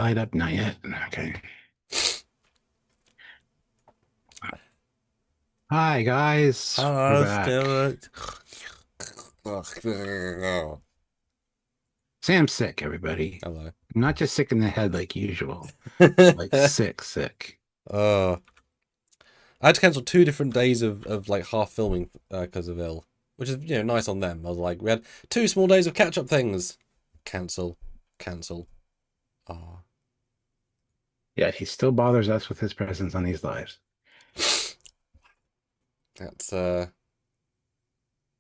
Light up, not yet. Okay. Hi guys, we're Hello, back. Stuart. Hello. Sam's sick, everybody. Not just sick in the head like usual. Like sick, sick. I had to cancel 2 different days of like half filming because of ill, which is nice on them. I was like, we had 2 small days of catch up things. Cancel, cancel. Oh, Yeah, he still bothers us with his presence on these lives.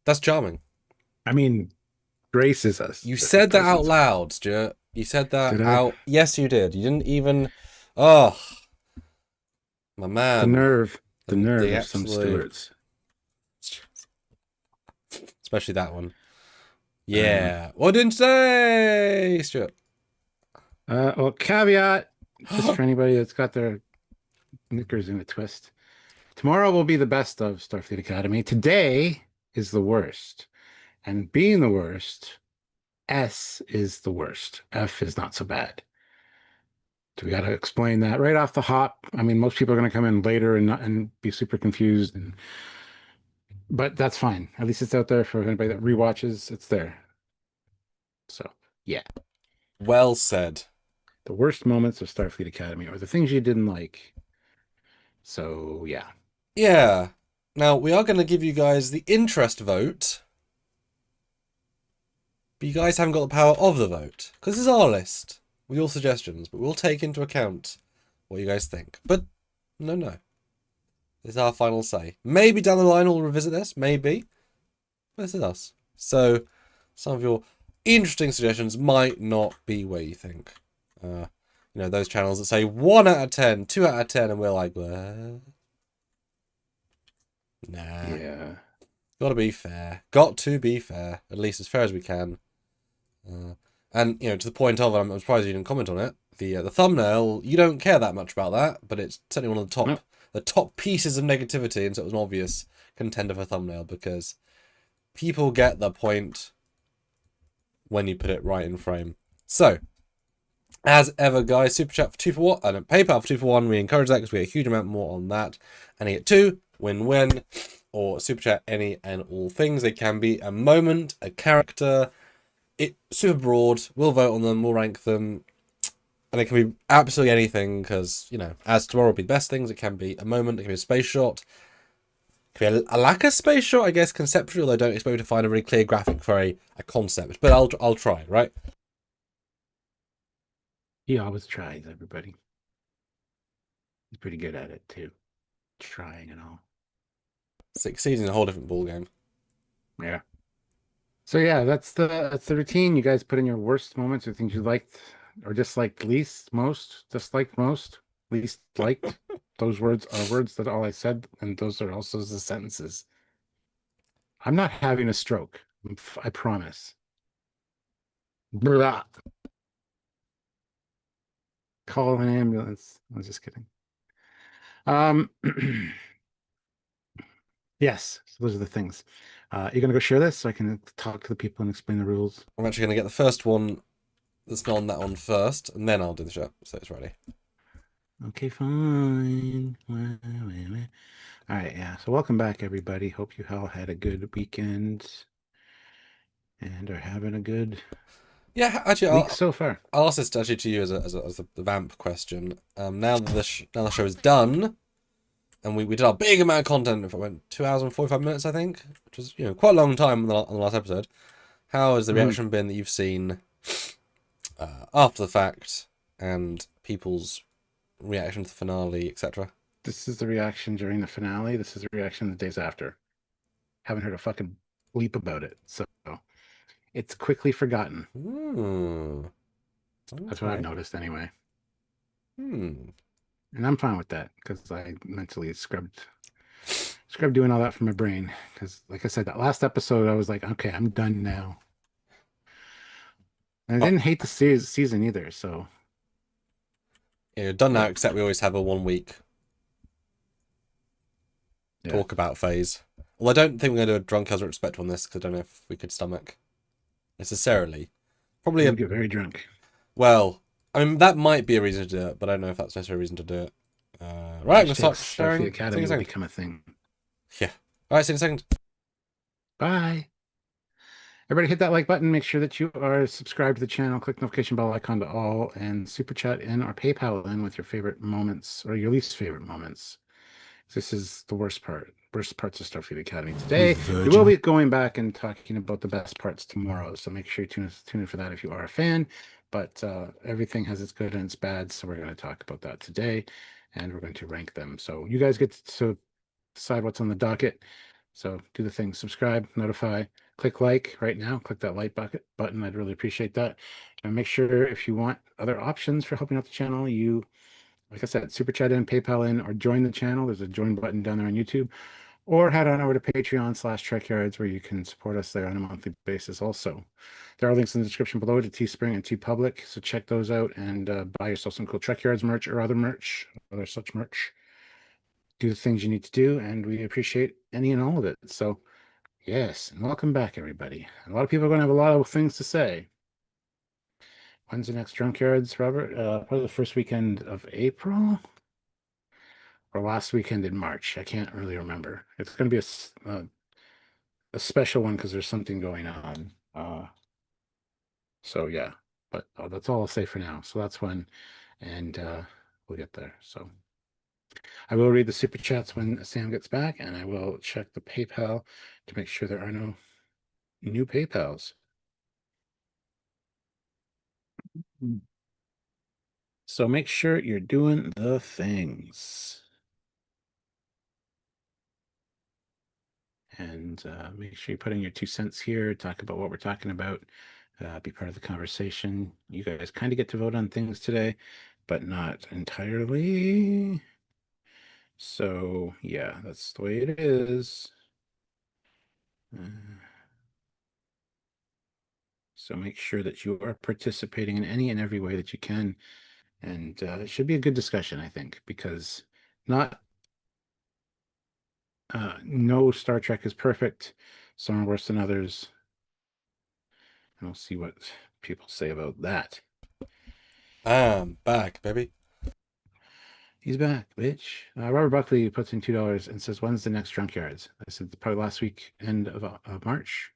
that's charming. I mean, graces us You with his said that out presence. loud, Stuart. You said that Did I? out. Yes, you did. You didn't even. Oh, my The man. nerve, the nerve The of some absolute, stewards. especially that one. Um, Yeah. What didn't say, Stuart? well, caveat, just for anybody that's got their knickers in a twist. Tomorrow will be the best of Starfleet Academy. Today is the worst. And being the worst, S is the worst. F is not so bad. So we got to explain that right off the hop. I mean, most people are going to come in later and be super confused, but that's fine. At least it's out there for anybody that rewatches. It's there. So yeah, Well said. the worst moments of Starfleet Academy or the things you didn't like. So yeah, Yeah. Now, we are going to give you guys the interest vote, but you guys haven't got the power of the vote. Because this is our list with your suggestions, but we'll take into account what you guys think. But no, no. This is our final say. Maybe down the line we'll revisit this. Maybe. But this is us. So, some of your interesting suggestions might not be where you think. Those channels that say 1 out of 10, 2 out of 10, and we're like, what? Nah. yeah. Gotta be fair. Got to be fair. At least as fair as we can. And to the point of, I'm surprised you didn't comment on it. The thumbnail, you don't care that much about that, but it's certainly one of Nope. the top pieces of negativity, and so it was an obvious contender for thumbnail because people get the point when you put it right in frame. So, as ever, guys, super chat for 2 for 1 and PayPal for 2 for 1. We encourage that because we get a huge amount more on that. And you get 2 win-win, or super chat any and all things. They can be a moment, a character. It's super broad. We'll vote on them. We'll rank them. And it can be absolutely anything because, as tomorrow will be the best things, it can be a moment, it can be a space shot. It can be a lack of space shot, I guess, conceptually, although I don't expect to find a really clear graphic for a concept. But I'll try, right? He always tries, everybody. He's pretty good at it too. Trying and all. Succeeding a whole different ball game. Yeah. So yeah, that's the routine. You guys put in your worst moments or things you liked or disliked least, most, disliked most, least liked. Those words are words that all I said, and those are also the sentences. I'm not having a stroke. I promise. Blah. Call an ambulance. I was just kidding. Um, yes, so those are the things. You're gonna go share this so I can talk to the people and explain the rules. I'm actually going to get the first one that's not on that one first, and then I'll do the show, so it's ready. Okay, fine. All right, yeah. So welcome back, everybody. Hope you all had a good weekend and are having a good Yeah, actually, week so far. I'll ask this actually to you as the vamp question. Now that now the show is done, and we did our big amount of content. If it went 2 hours and 45 minutes, I think, which was quite a long time on the last episode. How has the reaction been that you've seen after the fact, and people's reaction to the finale, etc.? This is the reaction during the finale. This is the reaction the days after. Haven't heard a fucking bleep about it. So it's quickly forgotten. That's what I've Okay. noticed anyway. Hmm. And I'm fine with that because I mentally scrubbed doing all that from my brain. Because like I said, that last episode, I was like, okay, I'm done now. And I Oh, didn't hate the season either. So yeah, done now. yeah, Except we always have a 1 week yeah. talk about phase. Well, I don't think we're going to do a drunk as respect on this because I don't know if we could stomach necessarily. Probably You get very drunk. well, I mean, that might be a reason to do it, but I don't know if that's necessarily a reason to do it. Right, I'm gonna Hashtag start Starfleet sharing. See you in Academy a will second. become a thing. Yeah. All right, see you in a second. Bye. Everybody hit that like button. Make sure that you are subscribed to the channel. Click notification bell icon to all and super chat in or PayPal in with your favorite moments or your least favorite moments. This is the worst parts of Starfleet Academy today. We will be going back and talking about the best parts tomorrow. So make sure you tune in for that if you are a fan. But everything has its good and its bad. So we're going to talk about that today and we're going to rank them. So you guys get to decide what's on the docket. So do the thing, subscribe, notify, click like right now, click that like button. I'd really appreciate that. And make sure if you want other options for helping out the channel, you, like I said, super chat in, PayPal in, or join the channel. There's a join button down there on YouTube, or head on over to Patreon/Trekyards where you can support us there on a monthly basis. Also, there are links in the description below to Teespring and TeePublic, so check those out and buy yourself some cool Trekyards merch or other such merch. Do the things you need to do, and we appreciate any and all of it. So, yes, and welcome back, everybody. A lot of people are going to have a lot of things to say. When's the next Drunkyards, Robert? Probably the first weekend of April or last weekend in March. I can't really remember. It's going to be a special one because there's something going on. So yeah, but that's all I'll say for now. So that's when, and we'll get there. So I will read the super chats when Sam gets back, and I will check the PayPal to make sure there are no new PayPals. So make sure you're doing the things. And make sure you put in your 2 cents here, talk about what we're talking about, be part of the conversation. You guys kind of get to vote on things today, but not entirely. So yeah, that's the way it is. So make sure that you are participating in any and every way that you can. And it should be a good discussion, I think, because not no Star Trek is perfect. Some are worse than others. And we'll see what people say about that. I'm back, baby. He's back, bitch. Robert Buckley puts in $2 and says, "When's the next Drunkyards?" I said, "Probably last week, end of March."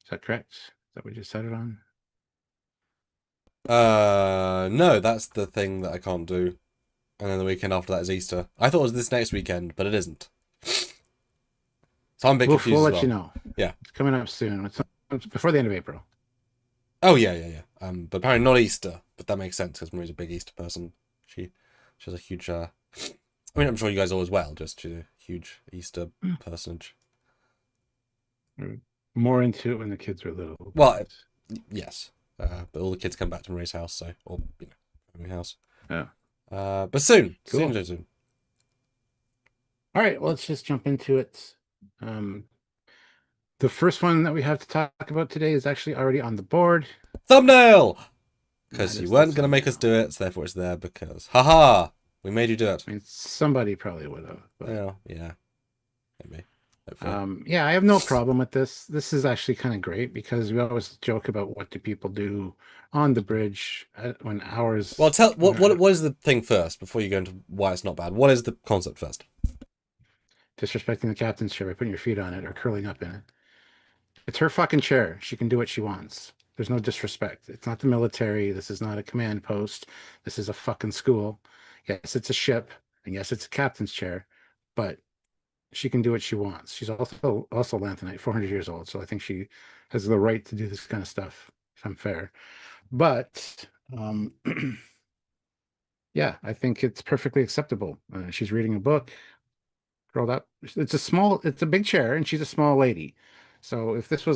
Is that correct? Is that what you decided on? No, that's the thing that I can't do. And then the weekend after that is Easter. I thought it was this next weekend, but it isn't. So I'm a bit confused We'll as let well. you know. Yeah. It's coming up soon. It's before the end of April. Oh yeah. But apparently not Easter. But that makes sense because Marie's a big Easter person. She has a huge. I mean, I'm sure you guys are as well. Just she's a huge Easter personage. More into it when the kids are little. Well, yes. But all the kids come back to Marie's house, so or Marie's house. Yeah. But soon, Cool. soon. All right, well, let's just jump into it. The first one that we have to talk about today is actually already on the board. Thumbnail! Because That you is weren't the going to make us do thumbnail. it, so therefore it's there because, haha, we made you do it. I mean, somebody probably would have. But... Yeah. Maybe. Hopefully. Yeah, I have no problem with this. This is actually kind of great because we always joke about what do people do on the bridge when hours. Well, tell what is the thing first before you go into why it's not bad? What is the concept first? Disrespecting the captain's chair by putting your feet on it or curling up in it. It's her fucking chair. She can do what she wants. There's no disrespect. It's not the military. This is not a command post. This is a fucking school. Yes, it's a ship, and yes, it's a captain's chair, but she can do what she wants. She's also Lanthanite, 400 years old, so I think she has the right to do this kind of stuff, if I'm fair. But yeah, I think it's perfectly acceptable. She's reading a book, curled up. It's a big chair, and she's a small lady. So if she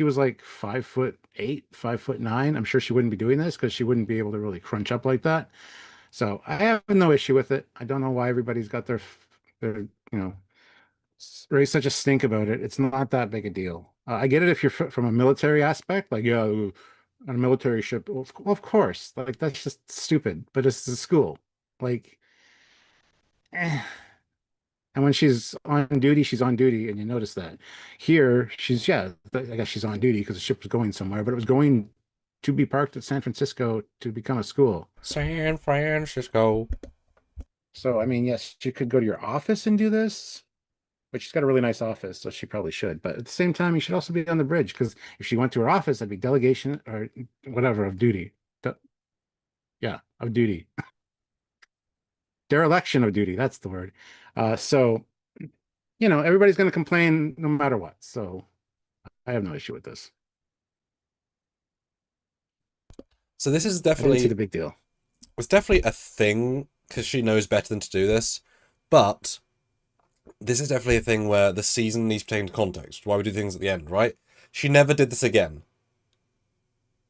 was like 5'8", 5'9", I'm sure she wouldn't be doing this because she wouldn't be able to really crunch up like that. So I have no issue with it. I don't know why everybody's got their raised such a stink about it. It's not that big a deal. I get it if you're from a military aspect, like yeah, on a military ship. Well, of course, like that's just stupid. But it's the school, like. Eh. And when she's on duty, she's on duty, and you notice that. Here, I guess she's on duty because the ship was going somewhere, but it was going to be parked at San Francisco to become a school. San Francisco. So, I mean, yes, she could go to your office and do this, but she's got a really nice office, so she probably should. But at the same time, you should also be on the bridge because if she went to her office, that'd be delegation or whatever of duty. Yeah, of duty. Dereliction of duty. That's the word. So, everybody's going to complain no matter what. So I have no issue with this. So this is I didn't see definitely the big deal. it's definitely a thing because she knows better than to do this, but this is definitely a thing where the season needs to take into context. Why we do things at the end, right? She never did this again,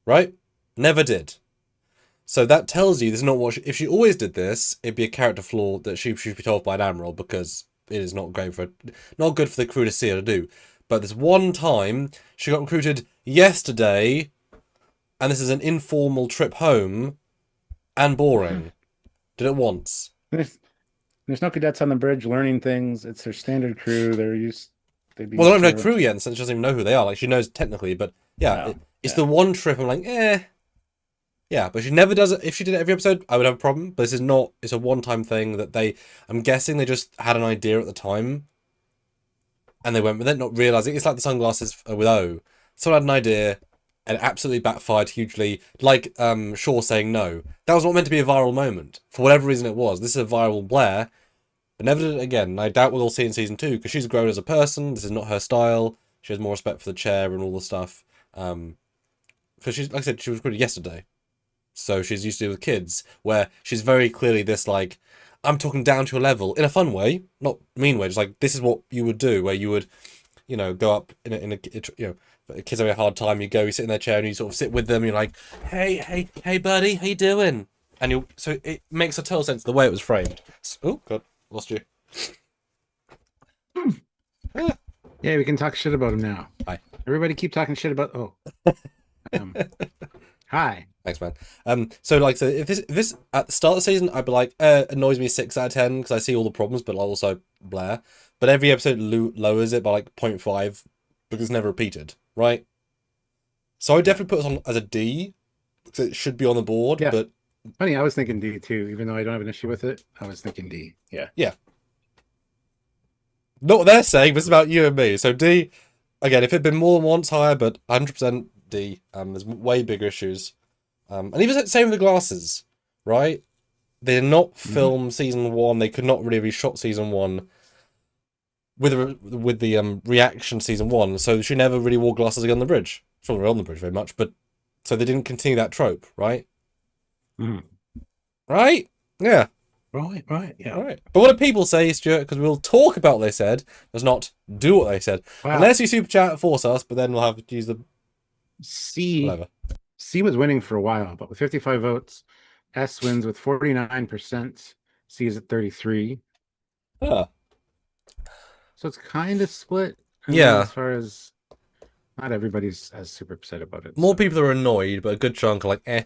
right? Never did. So that tells you this is not what if she always did this, it'd be a character flaw that she should be told by an admiral because it is not good for the crew to see her to do. But this one time she got recruited yesterday, and this is an informal trip home, and boring. Did it once. There's no cadets on the bridge learning things. It's their standard crew. They'd be Well, they don't have to- no crew yet, and since she doesn't even know who they are. Like she knows technically, but yeah, No, it's yeah. the one trip. I'm like, yeah, but she never does it. If she did it every episode, I would have a problem. But this is not. It's a one-time thing that I'm guessing they just had an idea at the time, and they went with it, not realizing it's like the sunglasses with O. Someone had an idea, and it absolutely backfired hugely. Like Shaw saying no. That was not meant to be a viral moment for whatever reason it was. This is a viral Blair, but never did it again. And I doubt we'll all see in season 2 because she's grown as a person. This is not her style. She has more respect for the chair and all the stuff. Because she's like I said, she was recruited yesterday. So she's used to it with kids, where she's very clearly this, like, I'm talking down to a level, in a fun way, not mean way, just like, this is what you would do, where you would, go up kids having a hard time, you sit in their chair and you sort of sit with them, you're like, hey buddy, how you doing? And so it makes a total sense the way it was framed. Oh, God, lost you. Yeah, we can talk shit about him now. Hi. Everybody keep talking shit about. Oh. Hi. Thanks, man. So like, so if this at the start of the season, I'd be like, annoys me 6 out of 10 because I see all the problems, but also Blair. But every episode lowers it by like 0.5 because it's never repeated, right? So I would definitely put it on as a D because it should be on the board. Yeah. But Funny, I was thinking D too, even though I don't have an issue with it. I was thinking D. Yeah. not what they're saying, but it's about you and me. So D, again, if it'd been more than once higher, but 100% D. There's way bigger issues. And even same with the glasses, right? They did not film season 1. They could not really reshot season 1 with the reaction season 1. So she never really wore glasses again on the bridge. She wasn't on the bridge very much, but so they didn't continue that trope, right? Right? Yeah. Right. Yeah. Right. But what do people say, Stuart? Because we'll talk about what they said, does not do what they said. Wow. Unless you super chat force us, but then we'll have to use the C. whatever. C was winning for a while, but with 55 votes, S wins with 49%. C is at 33. Ah. So it's kind of split. Yeah. As far as not everybody's as super upset about it. More so. people are annoyed, but a good chunk are like, eh.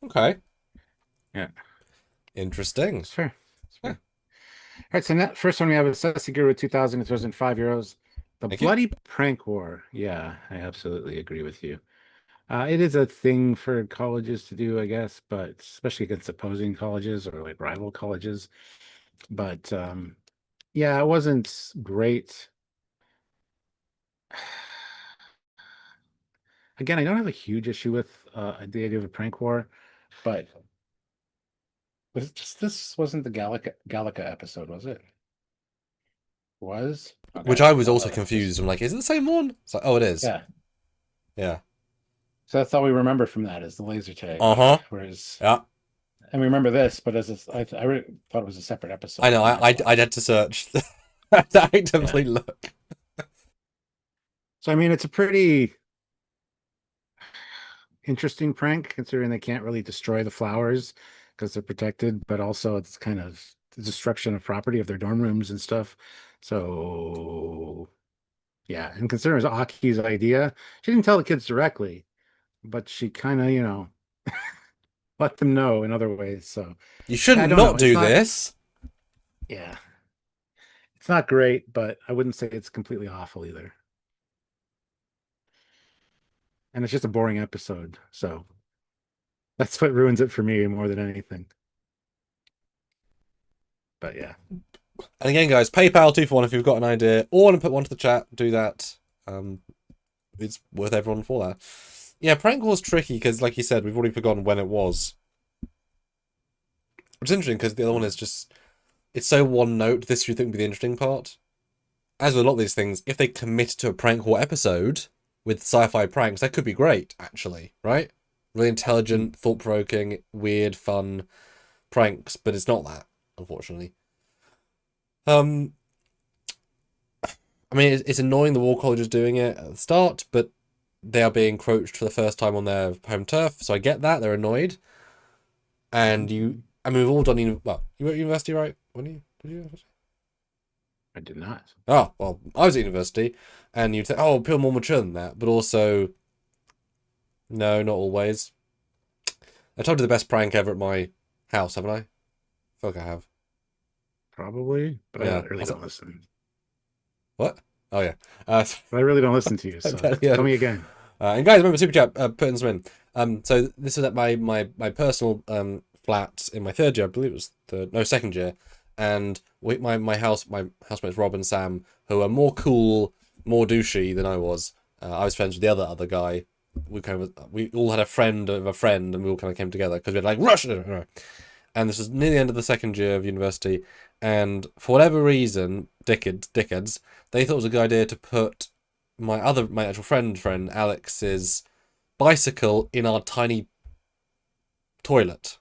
Okay. Yeah. Interesting. It's fair. All right, so that first one we have is Sessiguru 2000. It was in €5. The Thank you. Bloody Prank War. Yeah, I absolutely agree with you. It is a thing for colleges to do, I guess, but especially against opposing colleges or like rival colleges. But yeah, it wasn't great. Again, I don't have a huge issue with the idea of a prank war, but this wasn't the Gallica episode, was it? Was? Okay, Which I was well, also confused. I'm like, is it the same one? It's like, oh, it is. Yeah. Yeah. So that's all we remember from that is the laser tag. Uh-huh. Whereas, Yeah. and we remember this, but I really thought it was a separate episode. I know. I had to search. I had to actively look. So I mean, it's a pretty interesting prank considering they can't really destroy the flowers because they're protected, but also it's kind of the destruction of property of their dorm rooms and stuff. So yeah, and considering it was Aki's idea, she didn't tell the kids directly, but she kind of, let them know in other ways. So You shouldn't don't know. not do this. Yeah. It's not great, but I wouldn't say it's completely awful either. and it's just a boring episode. So that's what ruins it for me more than anything. But yeah. And again, guys, PayPal 2 for 1 if you've got an idea or want to put one to the chat. Do that. It's worth everyone for that. Yeah, prank was tricky because, like you said, we've already forgotten when it was. It's interesting because the other one is just, it's so one note. This you think would be the interesting part. As with a lot of these things, if they commit to a prank war episode with sci-fi pranks, that could be great, actually, right? Really intelligent, thought-provoking, weird, fun pranks, but it's not that, unfortunately. I mean, it's annoying the War College is doing it at the start, but they are being encroached for the first time on their home turf, so I get that. They're annoyed. And we've all done, well, you were at university, right? Did you? I did not. Oh, well, I was at university, and you'd think, oh, people more mature than that, but also, no, not always. I told you the best prank ever at my house, haven't I? I feel like I have. Probably, but Yeah. I really don't listen. What? Oh, yeah. But I really don't listen to you, so tell me again. And guys, remember Super Chat, putting some in. So this was at my personal flat in my third year, I believe it was second year. And my housemates Rob and Sam, who are more cool, more douchey than I was. I was friends with the other guy. We all had a friend of a friend, and we all kind of came together because we had like rush. And this was near the end of the second year of university, and for whatever reason, dickheads, they thought it was a good idea to put my actual friend Alex's bicycle in our tiny toilet.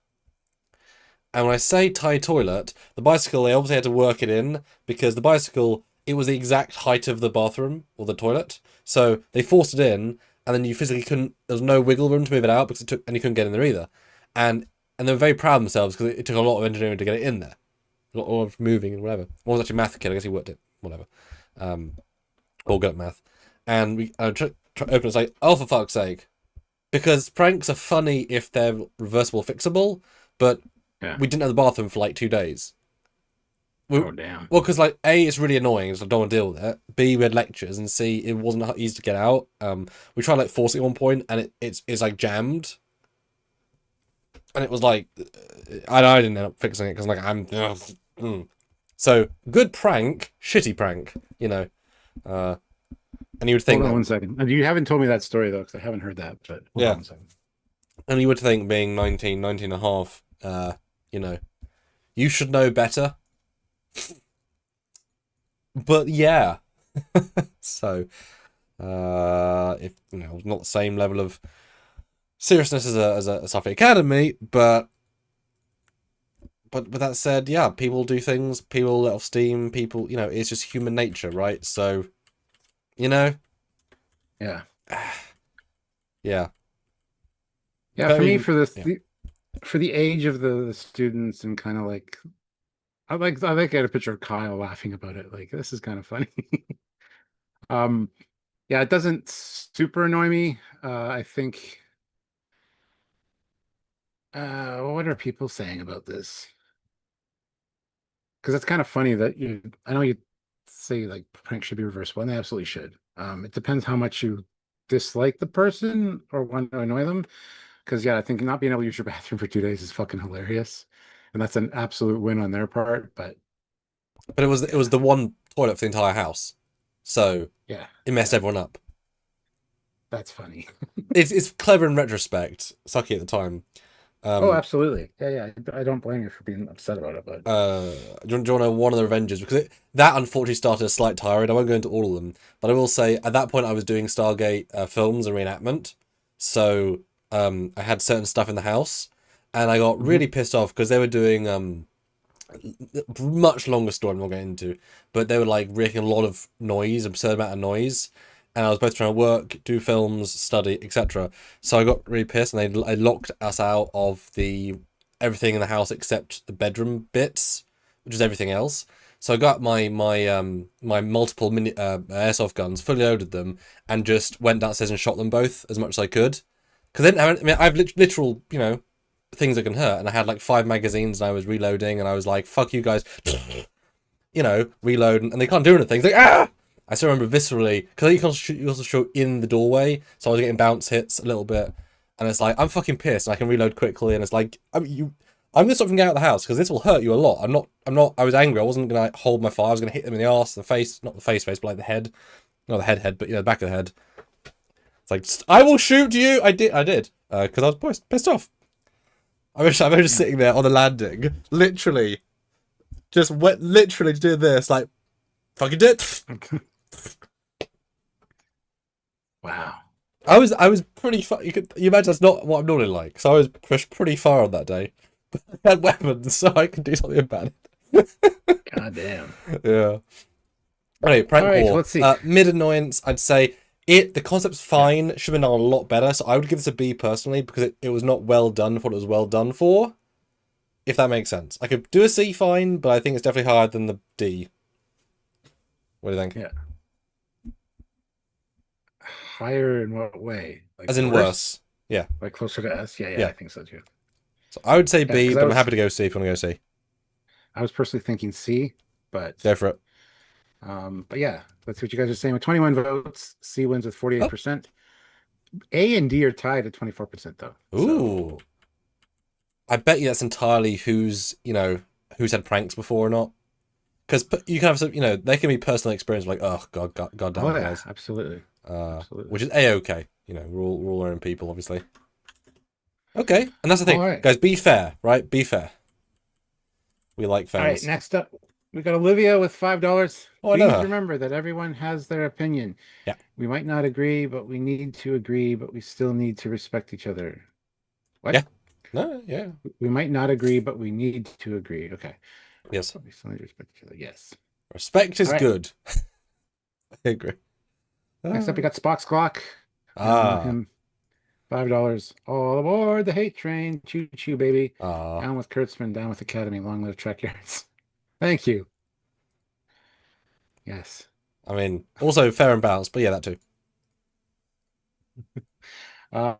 And when I say tiny toilet, the bicycle, they obviously had to work it in because the bicycle, it was the exact height of the bathroom or the toilet. So they forced it in, and then you physically couldn't, there was no wiggle room to move it out because and you couldn't get in there either. And they were very proud of themselves because it took a lot of engineering to get it in there. A lot of moving and whatever. I was actually a math kid, I guess he worked it, whatever. All good at math. And we open it's like, oh, for fuck's sake. Because pranks are funny if they're reversible, fixable, but we didn't have the bathroom for like 2 days. Oh, damn. Well, because like A, it's really annoying, so I don't want to deal with it. B, we had lectures, and C, it wasn't easy to get out. We tried like forcing it at one point, and it's like jammed. And it was like, I didn't end up fixing it because like So good prank, shitty prank, you know. And you would think, hold on 1 second. You haven't told me that story though, because I haven't heard that. But hold on 1 second. And you would think, being 19 and a half, you know, you should know better. But yeah. So if you know, not the same level of seriousness as a Starfleet Academy, but that said, yeah, people do things, people let off steam, people, you know, it's just human nature, right? So, you know, yeah. Yeah, for me, for the age of the students, and kind of like I get a picture of Kyle laughing about it, like this is kind of funny. Yeah, it doesn't super annoy me. I think what are people saying about this? Because it's kind of funny that I know you say like pranks should be reversible, and they absolutely should. It depends how much you dislike the person or want to annoy them. Because yeah, I think not being able to use your bathroom for 2 days is fucking hilarious, and that's an absolute win on their part. But it was the one toilet for the entire house, so yeah, it messed everyone up. That's funny. It's clever in retrospect, sucky at the time. Oh, absolutely. Yeah. I don't blame you for being upset about it. But do you want to know one of the Avengers? Because that unfortunately started a slight tirade. I won't go into all of them, but I will say at that point I was doing Stargate films and reenactment, so I had certain stuff in the house, and I got really pissed off because they were doing much longer story I'm not getting into, but they were like making a lot of noise, absurd amount of noise. And I was both trying to work, do films, study, etc. So I got really pissed, and they locked us out of everything in the house except the bedroom bits, which is everything else. So I got my multiple mini airsoft guns, fully loaded them, and just went downstairs and shot them both as much as I could. Because I have literal, you know, things that can hurt, and I had like 5 magazines, and I was reloading, and I was like, "Fuck you guys," you know, reload, and they can't do anything. It's like, ah. I still remember viscerally, because you also shoot in the doorway, so I was getting bounce hits a little bit, and it's like, I'm fucking pissed, and I can reload quickly, and it's like, I'm gonna stop from getting out of the house, because this will hurt you a lot. I was angry, I wasn't gonna like, hold my fire, I was gonna hit them in the arse, the face, not the face, but like the head. Not the head, but the back of the head. It's like, I will shoot you! I did, because I was pissed off. I was just sitting there on the landing, literally doing this, like, fucking did. Wow. I was pretty far. You imagine that's not what I'm normally like. So I was pushed pretty far on that day. But I had weapons, so I could do something about it. God damn. Yeah. Anyway, prank All right, war. let's see. Mid annoyance, I'd say the concept's fine. Should have been done a lot better. So I would give this a B personally because it was not well done for what it was well done for. If that makes sense. I could do a C fine, but I think it's definitely higher than the D. What do you think? Yeah. Higher in what way? Like As in worse. Yeah. Like closer to S? Yeah, I think so too. So I would say B, 'cause but I'm happy to go C if you want to go C. I was personally thinking C, but Go for it. but yeah, that's what you guys are saying. With 21 votes, C wins with 48%. A and D are tied at 24% though. Ooh. I bet you that's entirely who's had pranks before or not. Because you can have some, they can be personal experience like, oh god damn Oh it, yeah, guys. absolutely. Absolutely. Which is A-okay. We're all our own people, obviously. Okay, and that's the thing. Right. Guys, be fair, right? Be fair. We like fairness. All right, next up, we got Olivia with $5. Oh, I know Please her. remember that everyone has their opinion. Yeah. We might not agree, but we need to agree, but we still need to respect each other. What? Yeah. No, yeah. We might not agree, but we need to agree. Okay. Yes. We still need to respect each other. Yes. Respect is All right. good. I agree. Next up, we got Spock's Clock. Him. $5. All aboard the hate train. Choo choo, baby. Ah. Down with Kurtzman, down with Academy. Long live Trekyards. Thank you. Yes. I mean, also fair and balanced, but yeah, that too. $2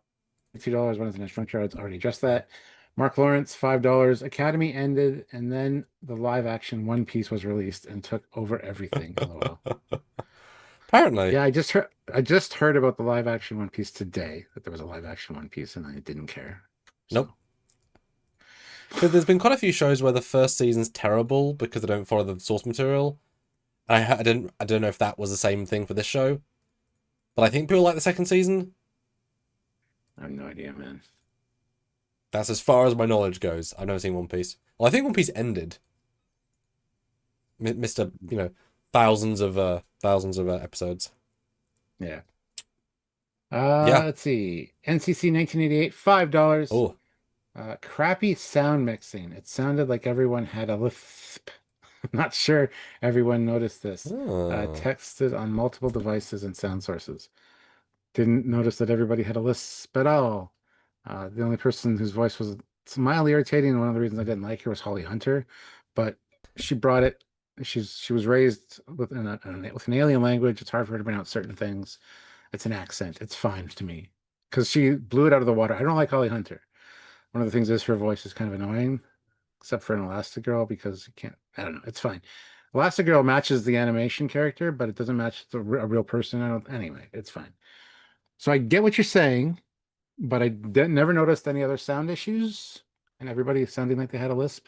went into the Trekyards. Already addressed that. Mark Lawrence, $5. Academy ended, and then the live action One Piece was released and took over everything. LOL. Apparently. Yeah, I just heard about the live action One Piece today, that there was a live action One Piece, and I didn't care. So. Nope. Because there's been quite a few shows where the first season's terrible because they don't follow the source material. I don't know if that was the same thing for this show, but I think people like the second season. I have no idea, man. That's as far as my knowledge goes. I've never seen One Piece. Well, I think One Piece ended. Mr. Thousands of episodes. Yeah. Yeah. Let's see. NCC 1988, $5. Oh. Crappy sound mixing. It sounded like everyone had a lisp. I'm not sure everyone noticed this. Texted on multiple devices and sound sources. Didn't notice that everybody had a lisp at all. The only person whose voice was mildly irritating, and one of the reasons I didn't like her was Holly Hunter, but she brought it. She was raised with an alien language. It's hard for her to pronounce certain things. It's an accent. It's fine to me because she blew it out of the water. I don't like Holly Hunter. One of the things is her voice is kind of annoying, except for an Elastigirl because you can't. I don't know. It's fine. Elastigirl matches the animation character, but it doesn't match a real person. Anyway, it's fine. So I get what you're saying, but I never noticed any other sound issues, and everybody sounding like they had a lisp.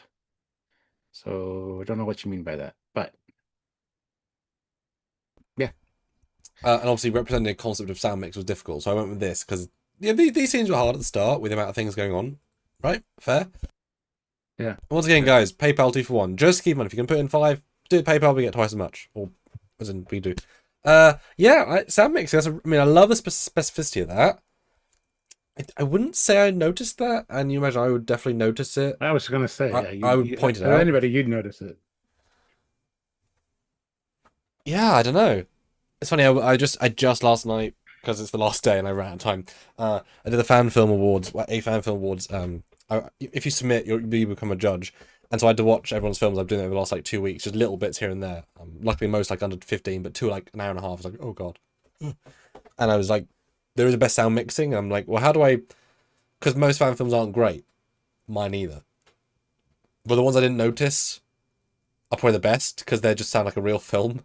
So I don't know what you mean by that, but yeah. And obviously representing the concept of sound mix was difficult, so I went with this because these scenes were hard at the start with the amount of things going on. Right? Fair? Yeah. Once again, guys, PayPal 2-for-1. Just keep money. If you can put in 5, do it PayPal, we get twice as much. Or, as in, we do. Sound mixing. I love the specificity of that. I wouldn't say I noticed that, and you imagine I would definitely notice it. I was going to say, I would point it out. Anybody, you'd notice it. Yeah, I don't know. It's funny, I just last night, because it's the last day and I ran out of time, I did the fan film awards, if you submit, you become a judge. And so I had to watch everyone's films I've done over the last 2 weeks, just little bits here and there. Luckily most under 15, but two an hour and a half. I was like, oh god. And I was like, there is a best sound mixing. I'm like, well, how do I? Because most fan films aren't great. Mine either. But the ones I didn't notice are probably the best because they just sound like a real film.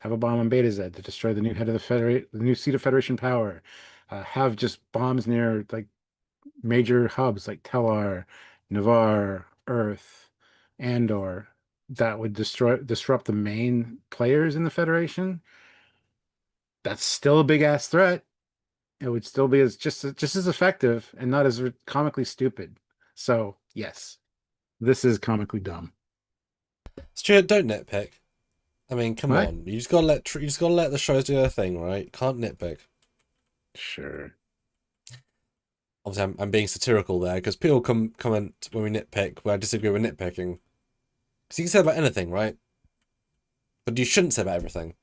Have a bomb on Beta Z to destroy the new head of the new seat of Federation power. Have just bombs near like major hubs like Tellar, Navarre, Earth, Andor that would disrupt the main players in the Federation. That's still a big ass threat. It would still be as just as effective and not as comically stupid. So yes, this is comically dumb. Stuart, don't nitpick. I mean, come What? on. You just gotta let the shows do their thing, right? Can't nitpick. Sure. Obviously, I'm being satirical there because people comment when we nitpick where I disagree with nitpicking. Because you can say about anything, right? But you shouldn't say about everything.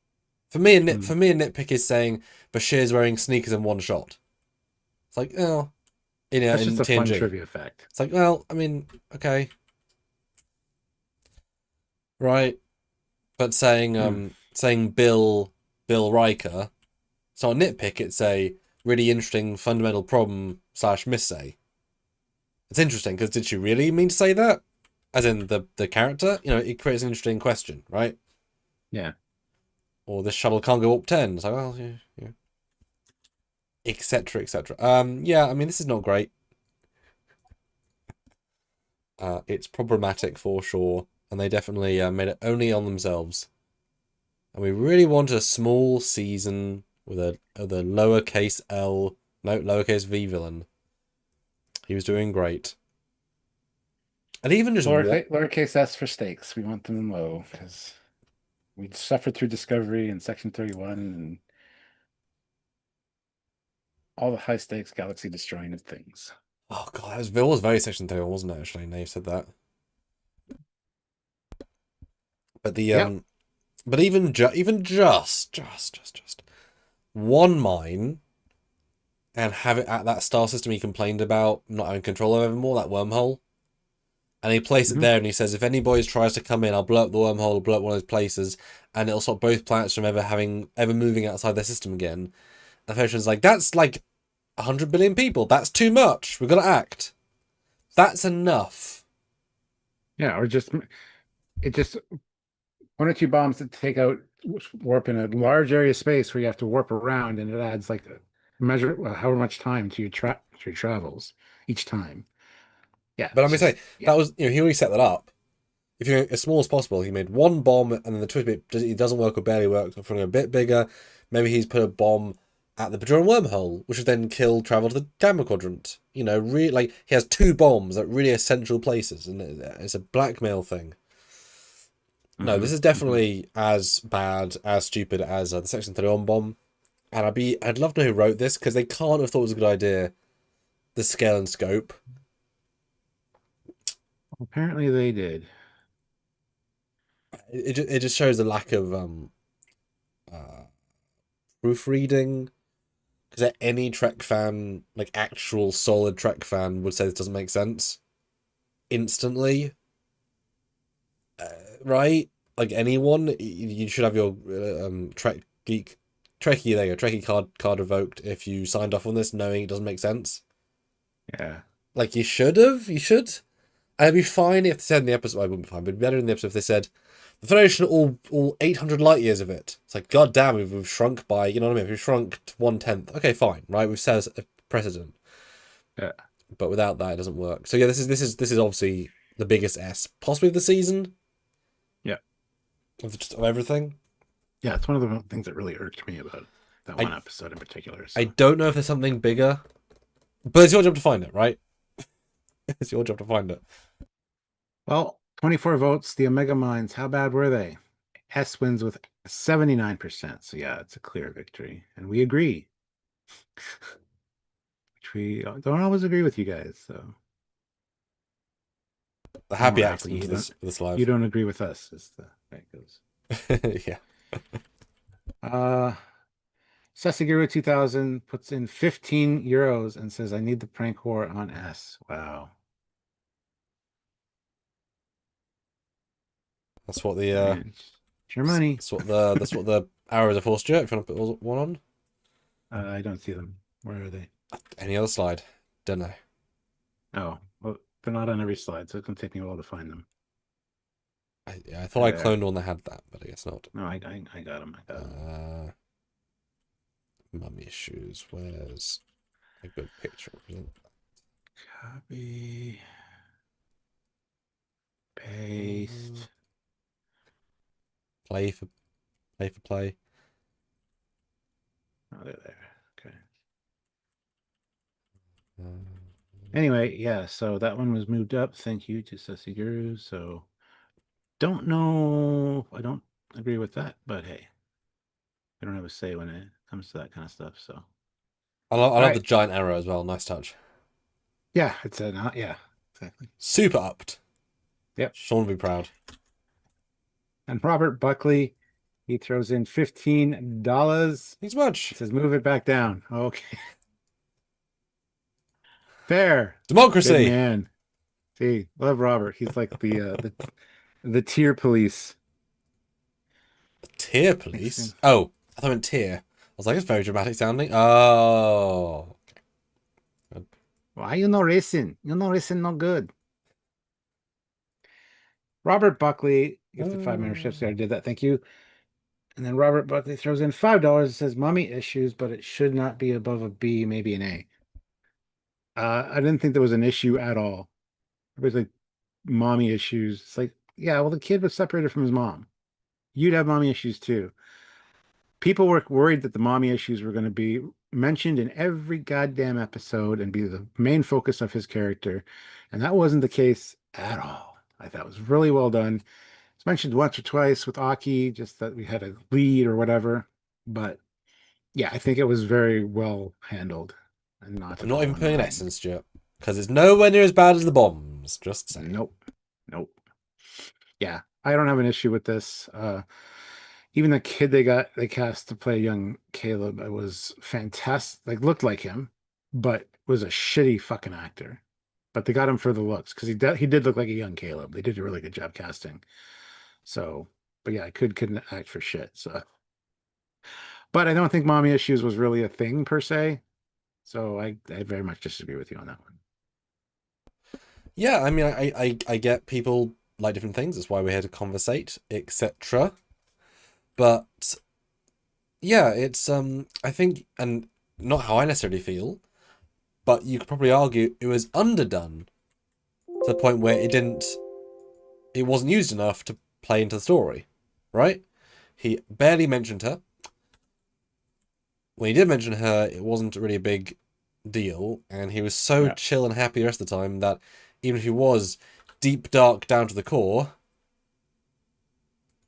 For me, a nitpick is saying Bashir's wearing sneakers in one shot. It's like, oh, That's in just a fun TNG. trivia fact. It's like, well, I mean, okay, right. But saying Bill Riker, it's not a nitpick. It's a really interesting fundamental problem / missay. It's interesting because did she really mean to say that? As in the character? You know, it creates an interesting question, right? Yeah. Or this shuttle can't go up 10. It's like, well, yeah. Etc. Etc. Yeah, I mean, this is not great. It's problematic for sure, and they definitely made it only on themselves. And we really want a small season with a lowercase L, no, lowercase V villain. He was doing great. And even just Lowercase s for stakes. We want them low because we suffered through Discovery and Section 31 and all the high stakes galaxy destroying of things. oh god, it was very Section 31, wasn't it? Actually, now you said that. But the Yep. but even just one mine and have it at that star system he complained about not having control over anymore, that wormhole. And he placed it there and he says, if any boys tries to come in, I'll blow up the wormhole, blow up one of those places, and it'll stop both planets from ever moving outside their system again. And the Federation's like, that's like 100 billion people. That's too much. We've got to act. That's enough. Yeah, or just one or two bombs that take out warp in a large area of space where you have to warp around, and it adds like a measure however much time to your travels each time. Yeah, But I'm it's going to say, just yeah. that was, you know, he already set that up. If you're as small as possible, he made one bomb, and then the twist bit, it doesn't work or barely works. For a bit bigger, maybe he's put a bomb at the Bajoran wormhole, which would then travel to the Gamma Quadrant. You know, really, like, he has two bombs at really essential places, and it's a blackmail thing. No, this is definitely as bad, as stupid as the Section 31 bomb. And I'd love to know who wrote this, because they can't have thought it was a good idea, the scale and scope. Apparently they did. It just shows the lack of proofreading. Because any Trek fan, like actual solid Trek fan, would say this doesn't make sense instantly. Right? Like anyone, you should have your Trek geek Trekkie. There you go, Trekkie card revoked if you signed off on this knowing it doesn't make sense. Yeah. Like you should have. You should. And it'd be fine if they said in the episode. Well, it wouldn't be fine, but it'd be better in the episode if they said the Federation all 800 light years of it. It's like, god damn, we've shrunk by, you know what I mean? We've shrunk to 1/10. Okay, fine, right? We've set a precedent. Yeah. But without that, it doesn't work. So yeah, this is obviously the biggest S, possibly of the season. Yeah. Of everything. Yeah, it's one of the things that really irked me about that one episode in particular. So. I don't know if there's something bigger, but it's your job to find it, right? It's your job to find it. Well, 24 votes. The Omega Mines, how bad were they? S wins with 79%. So yeah, it's a clear victory. And we agree. Which we don't always agree with you guys. So The happy more accident happy of this live. you don't agree with us, is the way it goes. Yeah. Sasaguru 2000 puts in 15 euros and says, I need the prank war on S. Wow. That's what the It's your money. That's what the arrows are for, Stuart. If you want to put one on. I don't see them. Where are they? Any other slide? Don't know. Oh, well, they're not on every slide, so it's gonna take me a while to find them. I thought I cloned one that had that, but I guess not. No, I got him. I got him. Mummy issues. Where's a good picture? Copy. Paste. Play for play. Oh, they're there. Okay. Anyway, yeah, so that one was moved up. Thank you to Sussy Guru. So don't know. I don't agree with that, but hey, I don't have a say when it comes to that kind of stuff. So I love right. the giant arrow as well. Nice touch. Yeah, it's a yeah, exactly. Super upped. Yep. Sean will be proud. And Robert Buckley, he throws in $15. Thanks much. He says, move it back down. Okay. Fair. Democracy. Good man. See, love Robert. He's like the tier police. The tier police? Oh, I thought it meant tier. I was like, it's very dramatic sounding. Oh. Why you no racing? You no racing no good. Robert Buckley gifted 5 memberships. I did that. Thank you. And then Robert Buckley throws in $5. It says mommy issues, but it should not be above a B, maybe an A. I didn't think there was an issue at all. It was like mommy issues. It's like, yeah, well, the kid was separated from his mom. You'd have mommy issues too. People were worried that the mommy issues were going to be mentioned in every goddamn episode and be the main focus of his character. And that wasn't the case at all. I thought it was really well done. It's mentioned once or twice with Aki, just that we had a lead or whatever. But yeah, I think it was very well handled. And not even putting an S in, Stuart, because it's nowhere near as bad as the bombs. Just saying. Nope. Yeah, I don't have an issue with this. Even the kid they cast to play young Caleb, it was fantastic. Like, looked like him, but was a shitty fucking actor. But they got him for the looks because he did look like a young Caleb. They did a really good job casting. So, but yeah, couldn't act for shit. So, but I don't think mommy issues was really a thing per se. So I very much disagree with you on that one. Yeah, I mean, I get people like different things. That's why we're here to conversate, etc. But yeah, it's I think, and not how I necessarily feel, but you could probably argue it was underdone to the point where it wasn't used enough to play into the story, right? He barely mentioned her. When he did mention her, it wasn't really a big deal, and he was so chill and happy the rest of the time that even if he was deep dark down to the core,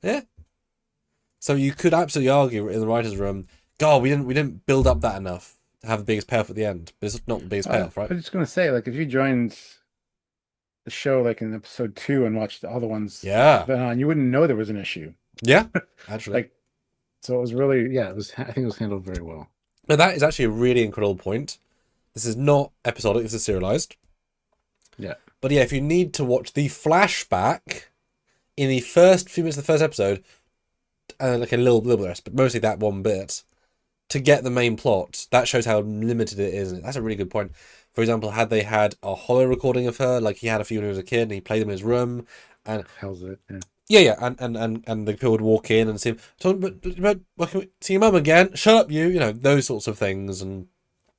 yeah. So you could absolutely argue in the writer's room, God, we didn't build up that enough to have the biggest payoff at the end. But it's not the biggest payoff, right? I was just gonna say, like, if you joined the show like in episode 2 and watched all the ones then you wouldn't know there was an issue. Yeah, actually. Like, so it was really, I think it was handled very well. Now that is actually a really incredible point. This is not episodic, this is serialized. Yeah. But yeah, if you need to watch the flashback in the first few minutes of the first episode, like a little bit rest, but mostly that one bit, to get the main plot, that shows how limited it is. That's a really good point. For example, had they had a holo recording of her, like he had a few when he was a kid, and he played them in his room, and how's it? Yeah, and the people would walk in and see him. But can we see your mum again? Shut up, you! You know, those sorts of things,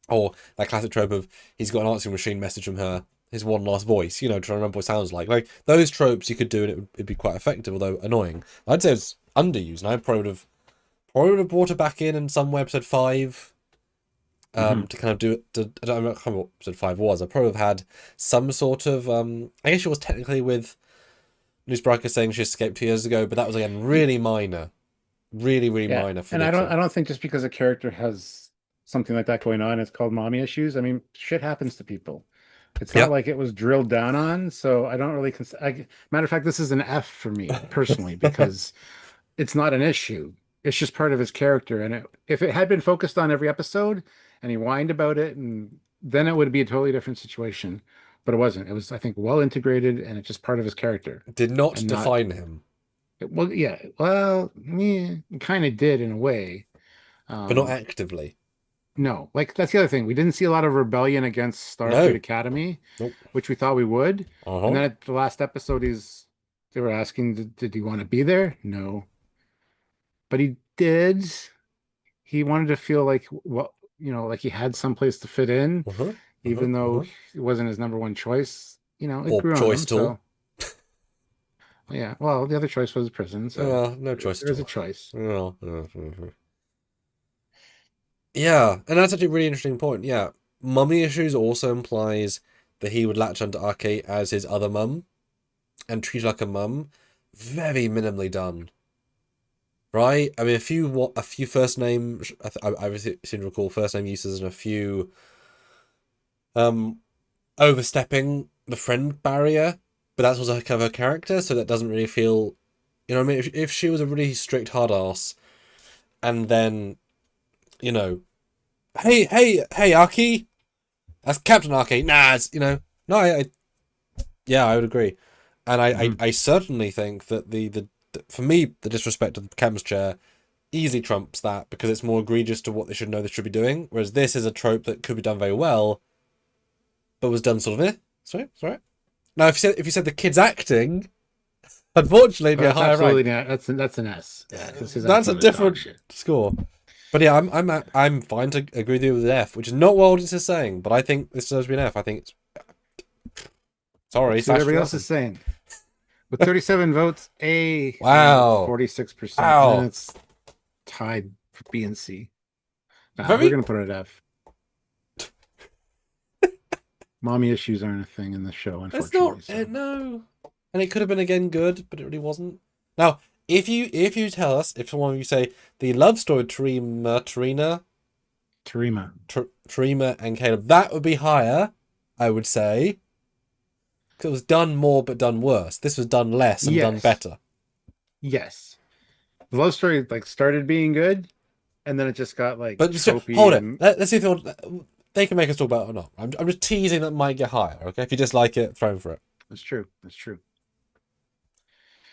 or that classic trope of he's got an answering machine message from her, his one last voice, you know, trying to remember what it sounds like. Like those tropes you could do, and it'd be quite effective, although annoying. I'd say it's underused, and I probably would have brought it back in some way, episode 5, to kind of do it. I don't know what episode 5 was. I probably have had some sort of. I guess it was technically with News Baraka saying she escaped 2 years ago, but that was again really minor, really minor. And I don't think just because a character has something like that going on, it's called mommy issues. I mean, shit happens to people. It's not like it was drilled down on, so I don't really matter of fact, this is an F for me personally because it's not an issue. It's just part of his character, and if it had been focused on every episode and he whined about it, and then it would be a totally different situation. But it wasn't. It was, I think, well integrated, and it's just part of his character. Did not define him. Well, yeah. Well, it kind of did in a way. But not actively. No. Like, that's the other thing. We didn't see a lot of rebellion against Starfleet Academy, which we thought we would. And then at the last episode, he's They were asking, did he want to be there? No, but he did. He wanted to feel like, well, like he had someplace to fit in, Uh-huh. Uh-huh. even though Uh-huh. it wasn't his number one choice. It Or grew on choice him. tool. So yeah, well, the other choice was prison. So No choice there is a tool. choice. Oh. Yeah, and that's actually a really interesting point. Yeah, mummy issues also implies that he would latch onto Aki as his other mum and treat her like a mum. Very minimally done, right? I mean, a few first name. I seem to recall first name uses and a few overstepping the friend barrier, but that's also kind of her character, so that doesn't really feel. You know what I mean? If she was a really strict hard ass, and then you know, hey, Aki. That's Captain Arcade. Nah, no, yeah, I would agree, and I certainly think that the for me the disrespect of the captain's chair easily trumps that because it's more egregious to what they should know they should be doing. Whereas this is a trope that could be done very well, but was done sort of sorry. Now, if you said the kids acting, unfortunately, it'd But be a that's higher absolutely rank. not. That's an S. Yeah, because his That's a acting was dog different shit. score. But yeah, I'm fine to agree with you with an F, which is not what audience is saying, but I think this deserves to be an F. I think it's sorry, Let's see what slash everybody else awesome. is saying. With 37 votes, A has Wow. 46%, and then Wow. it's tied for B and C. Nah, we're Very. gonna put it at F. Mommy issues aren't a thing in the show, That's unfortunately. not. So No. And it could have been again good, but it really wasn't. Now, if you tell us, if someone of you say the love story Tarina, Tarima. Tarima and Caleb, that would be higher, I would say. Because it was done more but done worse. This was done less and done Yes. better. Yes. The love story started being good, and then it just got But hold tropey it. and Let's see if they can make us talk about it or not. I'm just teasing that might get higher. Okay, if you dislike it, throw for it. that's true. That's true.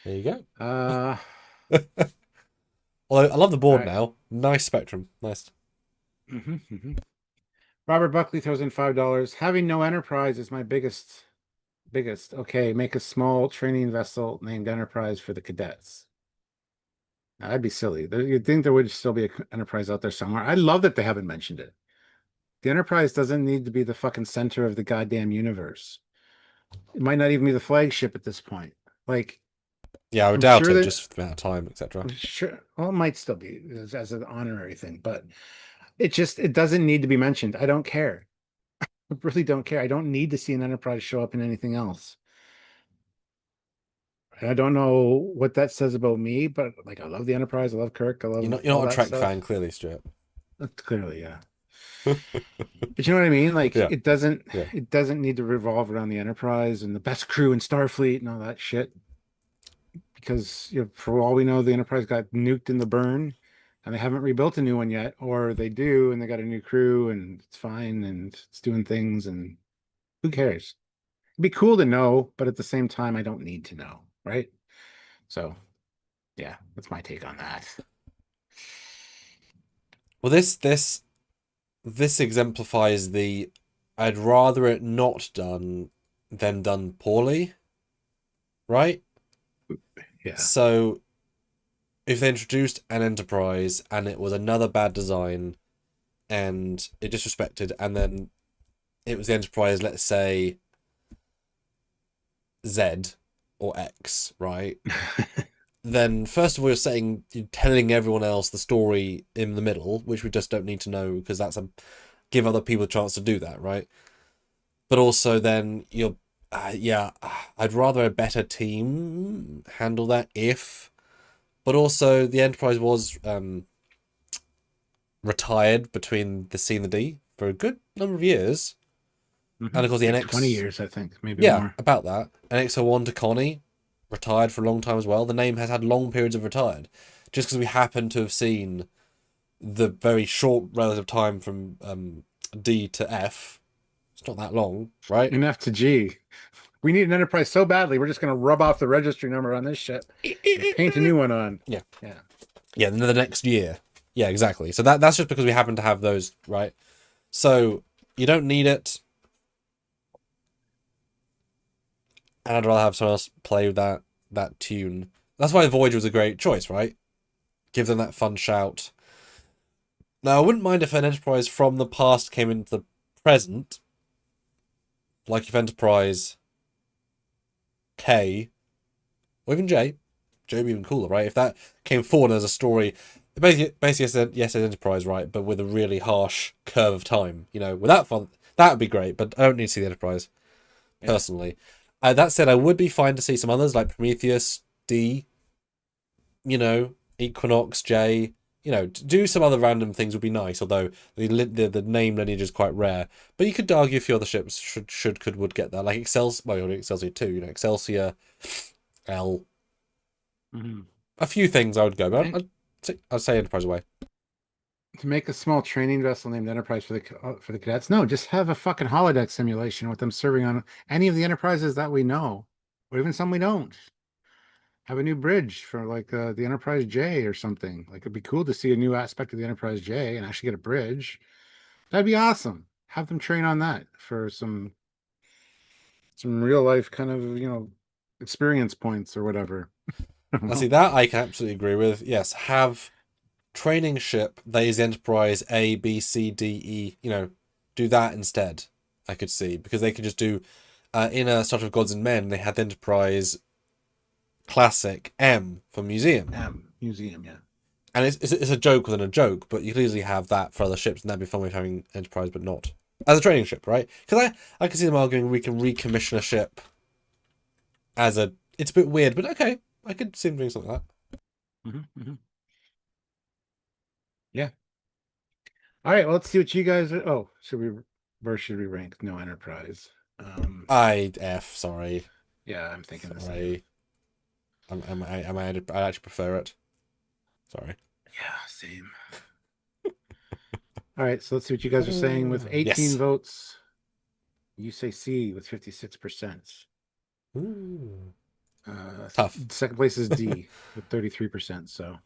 There you go. Uh Although I love the all board right. now. Nice spectrum. Nice. Robert Buckley throws in $5. Having no enterprise is my biggest. Okay, make a small training vessel named Enterprise for the cadets. Now, that'd be silly. You'd think there would still be an Enterprise out there somewhere. I love that they haven't mentioned it. The Enterprise doesn't need to be the fucking center of the goddamn universe. It might not even be the flagship at this point. Like, Yeah, I would I'm doubt sure it, that just for the amount of time, etc. I'm sure. Well, it might still be as an honorary thing, but it doesn't need to be mentioned. I don't care. I really don't care. I don't need to see an Enterprise show up in anything else. And I don't know what that says about me, but I love the Enterprise. I love Kirk. I love You're all not a that Trek fan, stuff. clearly, Stuart. Clearly, yeah. But you know what I mean? Like Yeah, it doesn't yeah. it doesn't need to revolve around the Enterprise and the best crew in Starfleet and all that shit. Because for all we know, the Enterprise got nuked in the burn and they haven't rebuilt a new one yet, or they do and they got a new crew and it's fine and it's doing things and who cares? It'd be cool to know, but at the same time, I don't need to know, right? So yeah, that's my take on that. Well, this exemplifies the I'd rather it not done than done poorly, right? Yeah. So if they introduced an Enterprise and it was another bad design and it disrespected, and then it was the Enterprise, let's say Z or X, right? Then first of all, you're telling everyone else the story in the middle, which we just don't need to know because give other people a chance to do that, right? But also then I'd rather a better team handle that but also the Enterprise was retired between the C and the D for a good number of years, and of course the 20 NX, years, I think, maybe yeah, more. about that. NX-01 to Connie, retired for a long time as well. The name has had long periods of retired, just because we happen to have seen the very short relative time from D to F. It's not that long, right? And F to G. We need an Enterprise so badly, we're just going to rub off the registry number on this ship and paint a new one on. Yeah. Yeah. Yeah, the next year. Yeah, exactly. So that's just because we happen to have those, right? So you don't need it. And I'd rather have someone else play with that that tune. That's why Voyager was a great choice, right? Give them that fun shout. Now, I wouldn't mind if an Enterprise from the past came into the present. Like if Enterprise K, or even J would be even cooler, right? If that came forward as a story, basically yes, it's Enterprise, right? But with a really harsh curve of time, with that fun, that would be great. But I don't need to see the Enterprise, personally. That said, I would be fine to see some others like Prometheus D, Equinox J. Do some other random things would be nice. Although the name lineage is quite rare, but you could argue a few other ships would get there, like Excelsior 2, Excelsior L. Mm-hmm. A few things I would go, but I'd say Enterprise away. To make a small training vessel named Enterprise for the cadets? No, just have a fucking holodeck simulation with them serving on any of the Enterprises that we know, or even some we don't. Have a new bridge for like the Enterprise J or something. Like it'd be cool to see a new aspect of the Enterprise J and actually get a bridge. That'd be awesome. Have them train on that for some real life kind of experience points or whatever. I see that I can absolutely agree with. Yes, have training ship that is Enterprise A, B, C, D, E. Do that instead. I could see, because they could just do in a Star Trek Gods and Men. They had the Enterprise Classic M for Museum. Museum, yeah. And it's a joke within a joke, but you could easily have that for other ships, and that'd be fun with having Enterprise, but not as a training ship, right? Because I can see them arguing we can recommission a ship as a. It's a bit weird, but okay, I could see them doing something like that. Mm-hmm, mm-hmm. Yeah. All right. Well, let's see what you guys are. Oh, where should we rank? No, Enterprise. Sorry. Yeah, I'm thinking the Sorry. I actually prefer it. Sorry. Yeah, same. All right, so let's see what you guys are saying. With 18 votes, you say C with 56%. Tough. Second place is D with 33%. So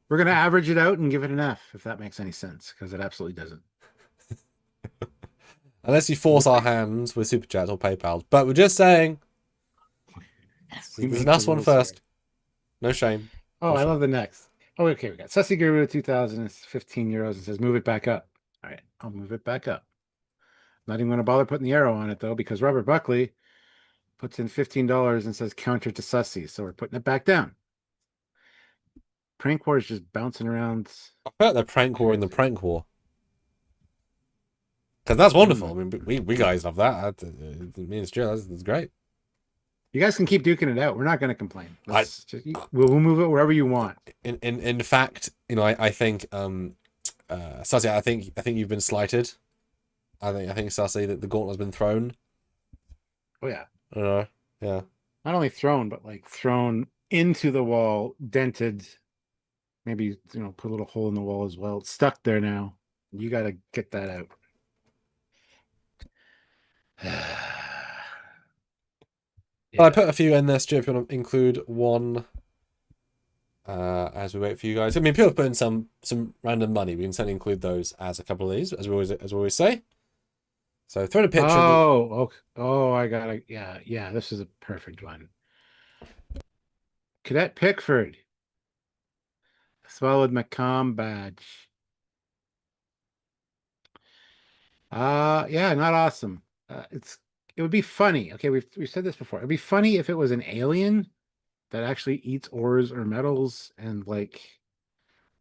we're going to average it out and give it an F, if that makes any sense, because it absolutely doesn't. Unless you force our hands with Super Chats or PayPal. But we're just saying, there's an one first. No shame. Oh, I love the next. Oh, okay, we got Sussy Guru 2015 euros and says, move it back up. All right, I'll move it back up. Not even going to bother putting the arrow on it, though, because Robert Buckley puts in $15 and says counter to Sussy. So we're putting it back down. Prank War is just bouncing around. I bet they're prank war in the prank war. Because that's wonderful. I mean, we guys love that. That's great. You guys can keep duking it out. We're not going to complain. We'll move it wherever you want. In fact, I think Sussy, I think you've been slighted. I think Sussy, that the gauntlet's been thrown. Oh yeah. Yeah. Not only thrown, but like thrown into the wall, dented. Maybe put a little hole in the wall as well. It's stuck there now. You got to get that out. Yeah. I put a few in there, Stu, if you want to include one as we wait for you guys. I mean, people put in some random money. We can certainly include those as a couple of these, as we always say. So throw in a picture. I got it. Yeah, this is a perfect one. Cadet Pickford. Swallowed McCom badge. Yeah, not awesome. It would be funny. Okay, we've said this before. It'd be funny if it was an alien that actually eats ores or metals, and like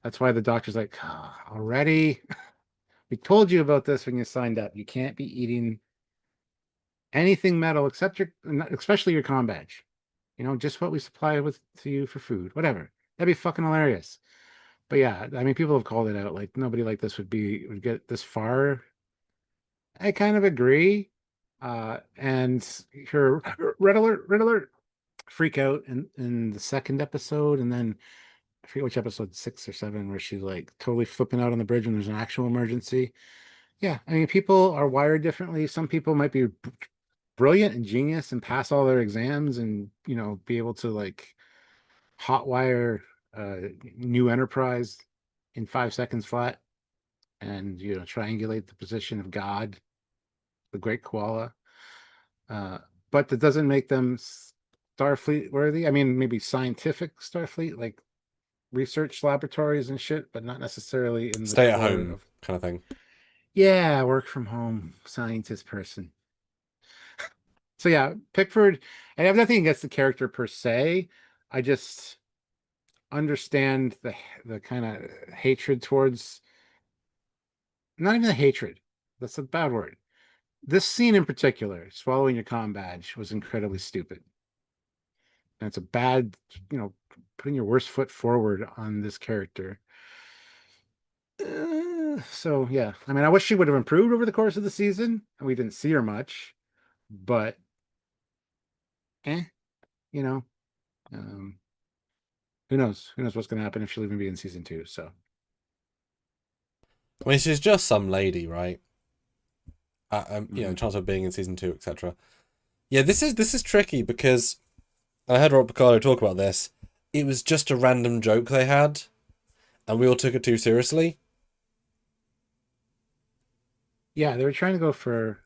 that's why the doctor's like, already. We told you about this when you signed up. You can't be eating anything metal except especially your comm badge. Just what we supply to you for food, whatever. That'd be fucking hilarious. But yeah, I mean, people have called it out. Like nobody like this would get this far. I kind of agree. And her red alert, freak out in the second episode, and then I forget which episode, 6 or 7, where she's like totally flipping out on the bridge when there's an actual emergency. Yeah, I mean, people are wired differently. Some people might be brilliant and genius and pass all their exams and be able to like hotwire new Enterprise in 5 seconds flat and triangulate the position of God, the great koala. But that doesn't make them Starfleet worthy. I mean, maybe scientific Starfleet, like research laboratories and shit, but not necessarily in the Stay at core home of. kind of thing. Yeah, work from home scientist person. So yeah, Pickford. I have nothing against the character per se. I just understand the kind of hatred towards, not even the hatred. That's a bad word. This scene in particular, swallowing your comm badge, was incredibly stupid. And it's a bad, putting your worst foot forward on this character. So yeah, I mean, I wish she would have improved over the course of the season. We didn't see her much, but eh, you know, um, who knows? Who knows what's going to happen if she'll even be in season 2? So, I mean, she's just some lady, right? In mhm. terms of being in season 2, etc. Yeah, this is tricky because I heard Rob Picardo talk about this. It was just a random joke they had, and we all took it too seriously. Yeah, they were trying to go for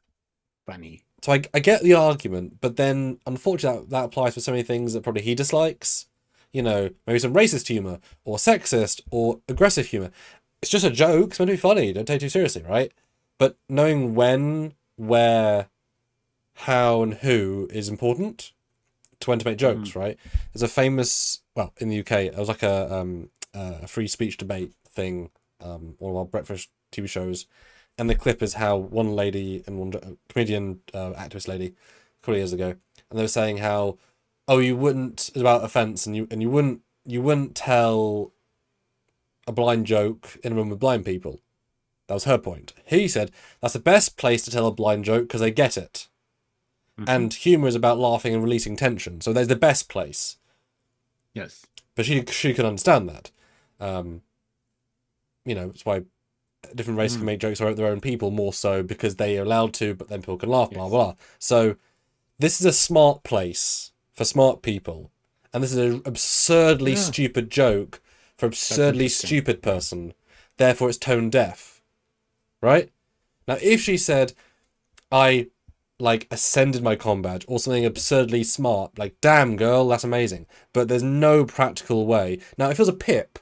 funny. So I get the argument, but then unfortunately that applies for so many things that probably he dislikes. Maybe some racist humor or sexist or aggressive humor. It's just a joke. It's meant to be funny. Don't take it too seriously, right? But knowing when, where, how, and who is important to when to make jokes, Mhm. right? There's a famous, well, in the UK, it was like a free speech debate thing, one of our breakfast TV shows, and the clip is how one lady and one comedian activist lady, a couple of years ago, and they were saying how, oh, you wouldn't, it's about offence, and you wouldn't tell a blind joke in a room with blind people. That was her point. He said that's the best place to tell a blind joke because they get it. Mhm. And humor is about laughing and releasing tension. So there's the best place. Yes. But she can understand that. It's why different races can Mhm. make jokes about their own people more so because they are allowed to, but then people can laugh, blah, Yes. blah. So this is a smart place for smart people. And this is an absurdly Yeah, stupid joke for that's absurdly interesting. stupid person. Therefore, it's tone deaf. Right? Now, if she said, I ascended my comm badge or something absurdly smart, like, damn girl, that's amazing. But there's no practical way. Now, if it was a pip,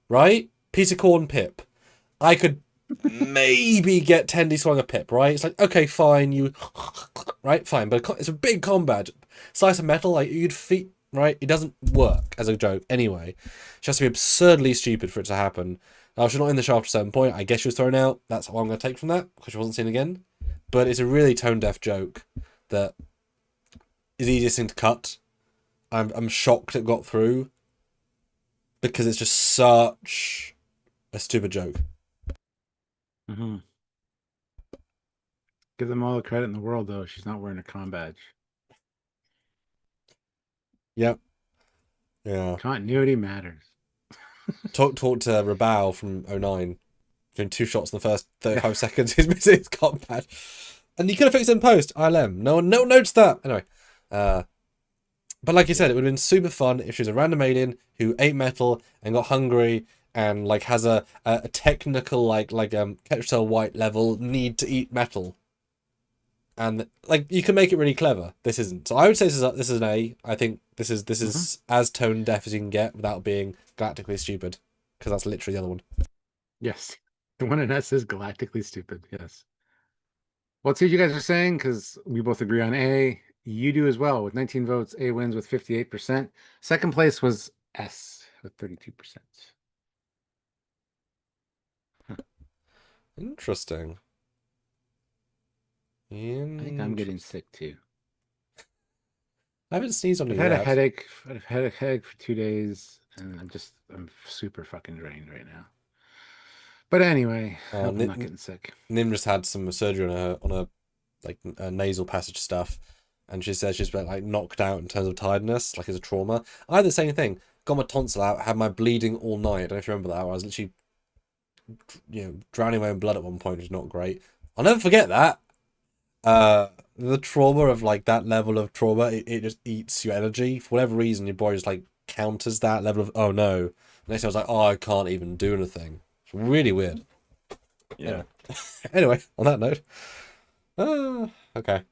right? Piece of corn pip. I could maybe get Tendy swung a pip, right? It's like, okay, fine, you, right, fine, but it's a big comm badge. Slice of metal, like, you'd feet, right? It doesn't work as a joke anyway. She has to be absurdly stupid for it to happen. Now, she's not in the show after a certain point. I guess she was thrown out. That's what I'm going to take from that, because she wasn't seen again. But it's a really tone-deaf joke that is the easiest thing to cut. I'm shocked it got through because it's just such a stupid joke. Hmm. Give them all the credit in the world, though. She's not wearing a comm badge. Yep. Yeah. Continuity matters. Talk to Rabow from '09. Doing 2 shots in the first Yeah. 35 seconds. He's missing his combat. And you could have fixed it in post. ILM. No one notes that. Anyway. But like you said, it would have been super fun if she was a random alien who ate metal and got hungry and has a technical Ketracel White level need to eat metal. And you can make it really clever. This isn't. So I would say this is an A. I think this is Hmm. as tone deaf as you can get without being galactically stupid, because that's literally the other one. Yes. The one in S is galactically stupid. Yes. Well, let's see what you guys are saying because we both agree on A. You do as well with 19 votes. A wins with 58%. Second place was S with 32%. Huh. Interesting. I think I'm getting sick too. I haven't sneezed on I've you had a yet. headache. I've had a headache for 2 days, and I'm super fucking drained right now. But anyway, I hope I'm not getting sick. Nim just had some surgery on a nasal passage stuff, and she says she's been knocked out in terms of tiredness, like it's a trauma. I had the same thing. Got my tonsil out, had my bleeding all night. I don't know if you remember that. I was literally, drowning my own blood at one point, which is not great. I'll never forget that. The trauma of that level of trauma, it just eats your energy. For whatever reason, your body just counters that level of, oh no. Next thing I was like, oh, I can't even do anything. It's really weird. Yeah. Anyway, on that note. Okay.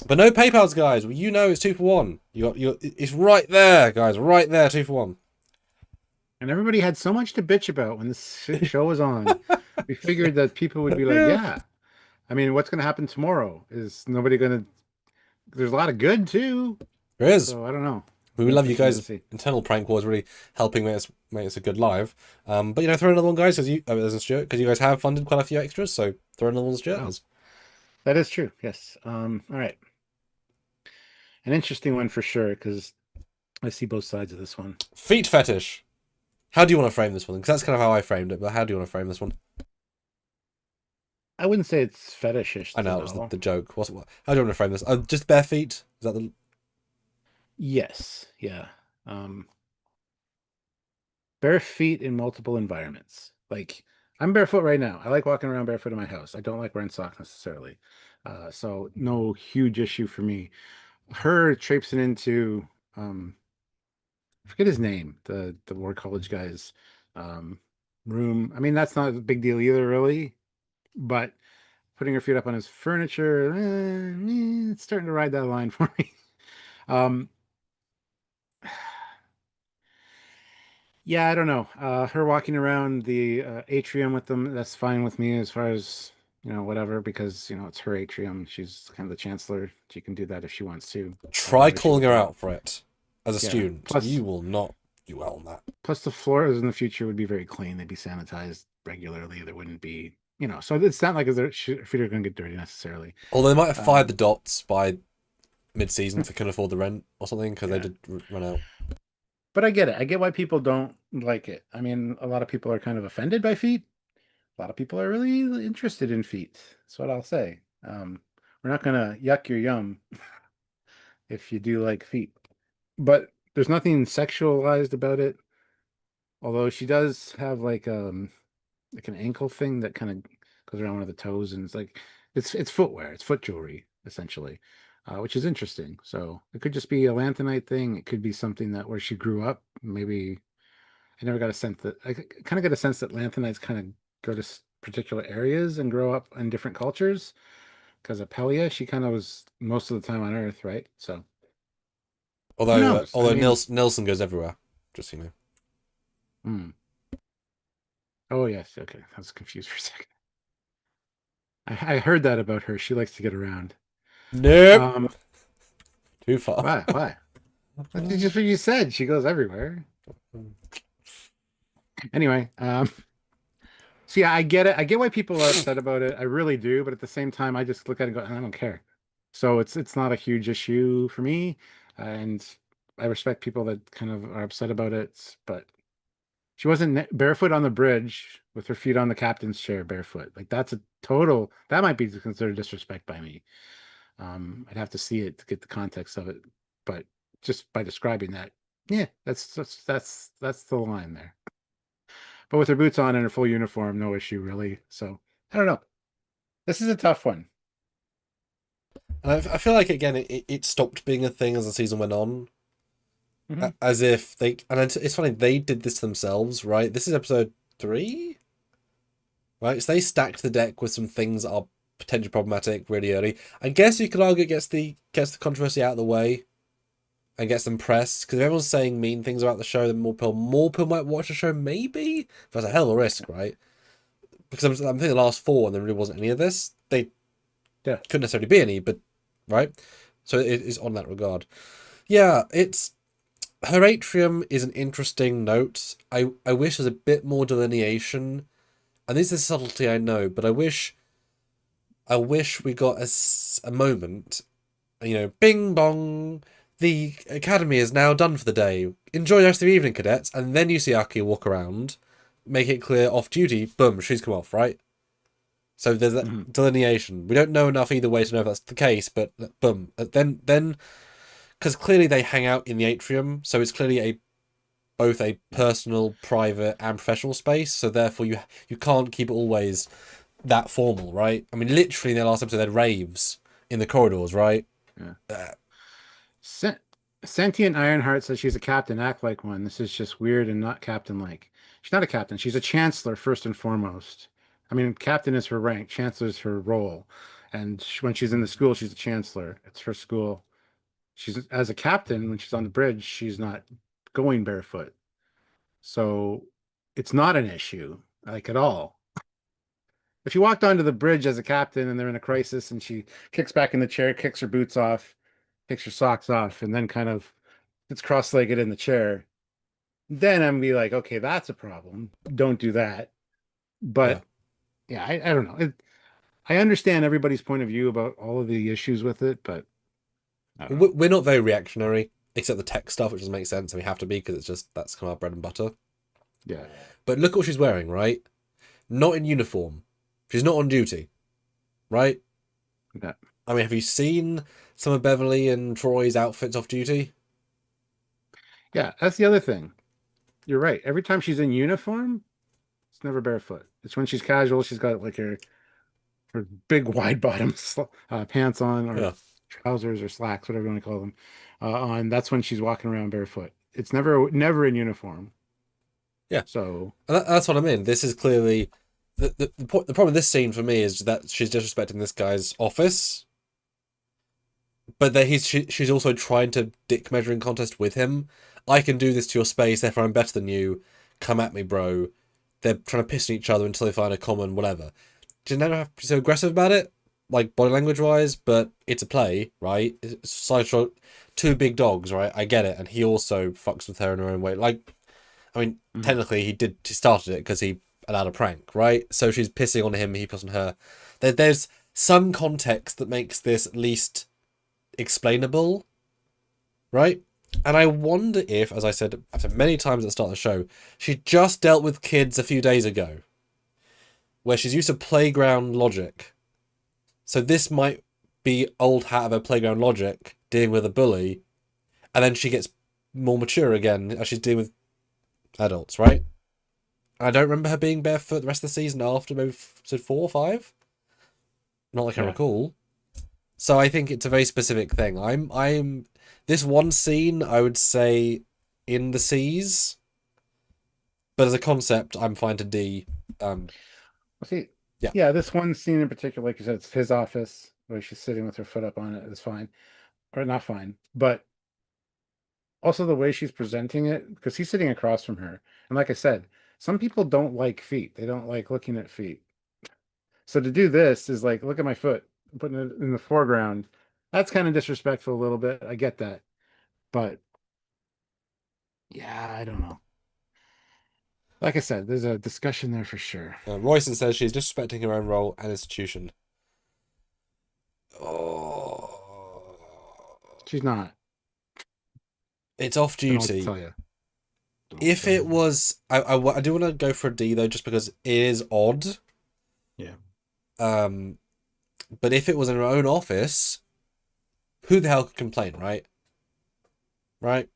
But no PayPal's, guys. Well, you know it's 2 for 1. It's right there, guys. Right there, 2 for 1. And everybody had so much to bitch about when this show was on. We figured that people would be like, Yeah. yeah. I mean, what's going to happen tomorrow? Is nobody going to. There's a lot of good, too. There is. So I don't know. We love you Interesting to guys. see. Internal prank wars really helping make us a good live. But throw another one, guys, because you guys have funded quite a few extras. So throw another one, Stuart. Oh, that is true. Yes. All right. An interesting one for sure, because I see both sides of this one. Feet fetish. How do you want to frame this one? Because that's kind of how I framed it. But how do you want to frame this one? I wouldn't say it's fetishish I know at it was all. the joke. How do you want to frame this? Just bare feet. Is that the? Yes. Yeah. Bare feet in multiple environments. Like I'm barefoot right now. I like walking around barefoot in my house. I don't like wearing socks necessarily. So no huge issue for me. Her traipsing into I forget his name, the war college guy's um room. I mean, that's not a big deal either, really. But putting her feet up on his furniture, it's starting to ride that line for me. Um, yeah, I don't know. Her walking around the atrium with them, that's fine with me as far as, whatever, because, it's her atrium. She's kind of the chancellor. She can do that if she wants to. Try Whether she calling would her want. out for it as a Yeah. student. Plus, You will not do well on that. plus the floors in the future would be very clean. They'd be sanitized regularly. There wouldn't be, so it's not like her feet are going to get dirty necessarily. Although they might have fired the Um, dots by mid-season if they couldn't afford the rent or something because they yeah. did run out. But I get it. I get why people don't like it. I mean, a lot of people are kind of offended by feet. A lot of people are really interested in feet. That's what I'll say. We're not gonna yuck your yum if you do like feet, but there's nothing sexualized about it. Although she does have like an ankle thing that kind of goes around one of the toes, and it's footwear, it's foot jewelry essentially, which is interesting. So it could just be a lanthanite thing. It could be something that where she grew up. Maybe I never got a sense that I kind of get a sense that lanthanites kind of go to particular areas and grow up in different cultures. Because Apelia, she kind of was most of the time on Earth, right? So who Although knows? I mean, Nelson goes everywhere, just so you know. hmm. Oh yes, okay. I was confused for a second. I heard that about her. She likes to get around. Nope, Um, too far. why? Why? That's just what you said. She goes everywhere. Anyway, so yeah, I get it. I get why people are upset about it. I really do, but at the same time, I just look at it and go, I don't care. So it's not a huge issue for me, and I respect people that kind of are upset about it. But she wasn't barefoot on the bridge with her feet on the captain's chair, barefoot. Like that's a total. That might be considered disrespect by me. I'd have to see it to get the context of it, but just by describing that, yeah, that's the line there. But with her boots on and her full uniform, no issue really. So I don't know. This is a tough one. And I feel like again it stopped being a thing as the season went on, Hmm. as if they and it's funny they did this themselves, right? This is episode 3, right? So they stacked the deck with some things that are potentially problematic really early. I guess you could argue it gets the controversy out of the way and gets them pressed because if everyone's saying mean things about the show, then more people might watch the show. Maybe that's a hell of a risk, right? Because I'm thinking the last 4 and there really wasn't any of this. They Yeah. couldn't necessarily be any, but right. So it is on that regard. Yeah, it's her atrium is an interesting note. I wish there's a bit more delineation, and this is subtlety I know, but I wish we got a moment, bing bong, the academy is now done for the day. Enjoy the rest of the evening, cadets. And then you see Aki walk around, make it clear off duty, boom, she's come off, right? So there's that delineation. We don't know enough either way to know if that's the case, but boom. Then, because clearly they hang out in the atrium, so it's clearly both a personal, private, and professional space. So therefore, you can't keep it always that formal, right? I mean, literally in their last episode, they had raves in the corridors, right? Yeah. Sentient Ironheart says she's a captain. Act like one. This is just weird and not captain-like. She's not a captain. She's a chancellor first and foremost. I mean, captain is her rank. Chancellor is her role. And when she's in the school, she's a chancellor. It's her school. She's as a captain when she's on the bridge, she's not going barefoot. So it's not an issue, like at all. If you walked onto the bridge as a captain and they're in a crisis and she kicks back in the chair, kicks her boots off, takes her socks off, and then kind of gets cross-legged in the chair, then I'm be like, okay, that's a problem. Don't do that. Yeah. But yeah, I don't know. I understand everybody's point of view about all of the issues with it, but I don't know. We're not very reactionary, except the tech stuff, which doesn't make sense, and we have to be because it's just that's kind of our bread and butter. Yeah. But look what she's wearing, right? Not in uniform. She's not on duty, right? Yeah. I mean, have you seen some of Beverly and Troy's outfits off duty? Yeah, that's the other thing. You're right. Every time she's in uniform, it's never barefoot. It's when she's casual, she's got like her big wide bottom pants on, or Yeah. trousers or slacks, whatever you want to call them, on. That's when she's walking around barefoot. It's never in uniform. Yeah. So That's what I mean. This is clearly the problem with this scene for me is that she's disrespecting this guy's office, but that she's also trying to dick measuring contest with him. I can do this to your space, therefore I'm better than you. Come at me, bro. They're trying to piss at each other until they find a common whatever. She never have to be so aggressive about it, like body language wise, but it's a play, right? It's sideshow, two big dogs, right? I get it, and he also fucks with her in her own way. Like, I mean, technically he started it because he allowed a prank, right? So she's pissing on him, he pisses on her. There's some context that makes this at least explainable, right? And I wonder if, as I've said many times at the start of the show, she just dealt with kids a few days ago, where she's used to playground logic. So this might be old hat of her playground logic, dealing with a bully, and then she gets more mature again as she's dealing with adults, right? I don't remember her being barefoot the rest of the season after, maybe episode 4 or 5. Not like I recall. So I think it's a very specific thing. I'm this one scene, I would say, in the seas, but as a concept, I'm fine to D. see, Yeah. yeah, this one scene in particular, like you said, it's his office where she's sitting with her foot up on it. It's fine, or not fine, but also the way she's presenting it, because he's sitting across from her, and like I said, some people don't like feet. They don't like looking at feet. So to do this is like, look at my foot, putting it in the foreground. That's kind of disrespectful a little bit. I get that. But yeah, I don't know. Like I said, there's a discussion there for sure. Royson says she's disrespecting her own role and institution. Oh, She's not. it's off I don't know what to duty. tell you. If it was, I do want to go for a D though, just because it is odd. Yeah. But if it was in her own office, who the hell could complain, right? Right.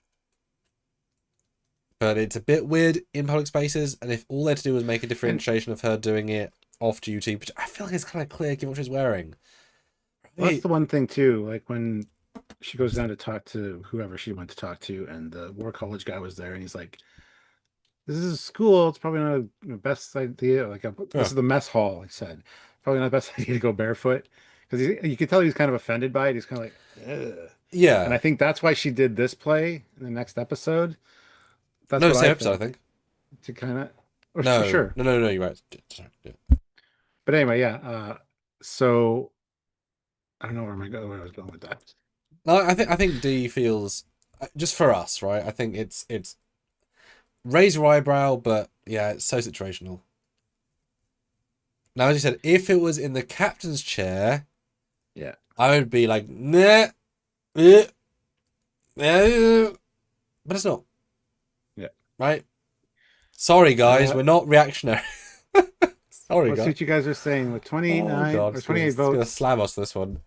But it's a bit weird in public spaces, and if all they had to do was make a differentiation of her doing it off duty, which I feel like it's kind of clear given what she's wearing. Well, that's the one thing too. Like when she goes down to talk to whoever she went to talk to, and the war college guy was there, and he's like, "This is a school. It's probably not the best idea. This is the mess hall." He said, "Probably not the best idea to go barefoot," because you could tell he's kind of offended by it. He's kind of like, ugh. Yeah. And I think that's why she did this play in the next episode. That's No, what same episode, I think. To kind of, No, for sure. No, you're right. Sorry, yeah. But anyway, yeah. So I don't know where I was going with that. No, I think D feels just for us, right? I think it's raise your eyebrow, but yeah, it's so situational. Now, as you said, if it was in the captain's chair, Yeah, I would be like, nah, but it's not. Yeah. Right? Sorry, guys, we're not reactionary. Sorry, let's see guys. what you guys are saying with 29 or 28 It's gonna votes. slam us this one.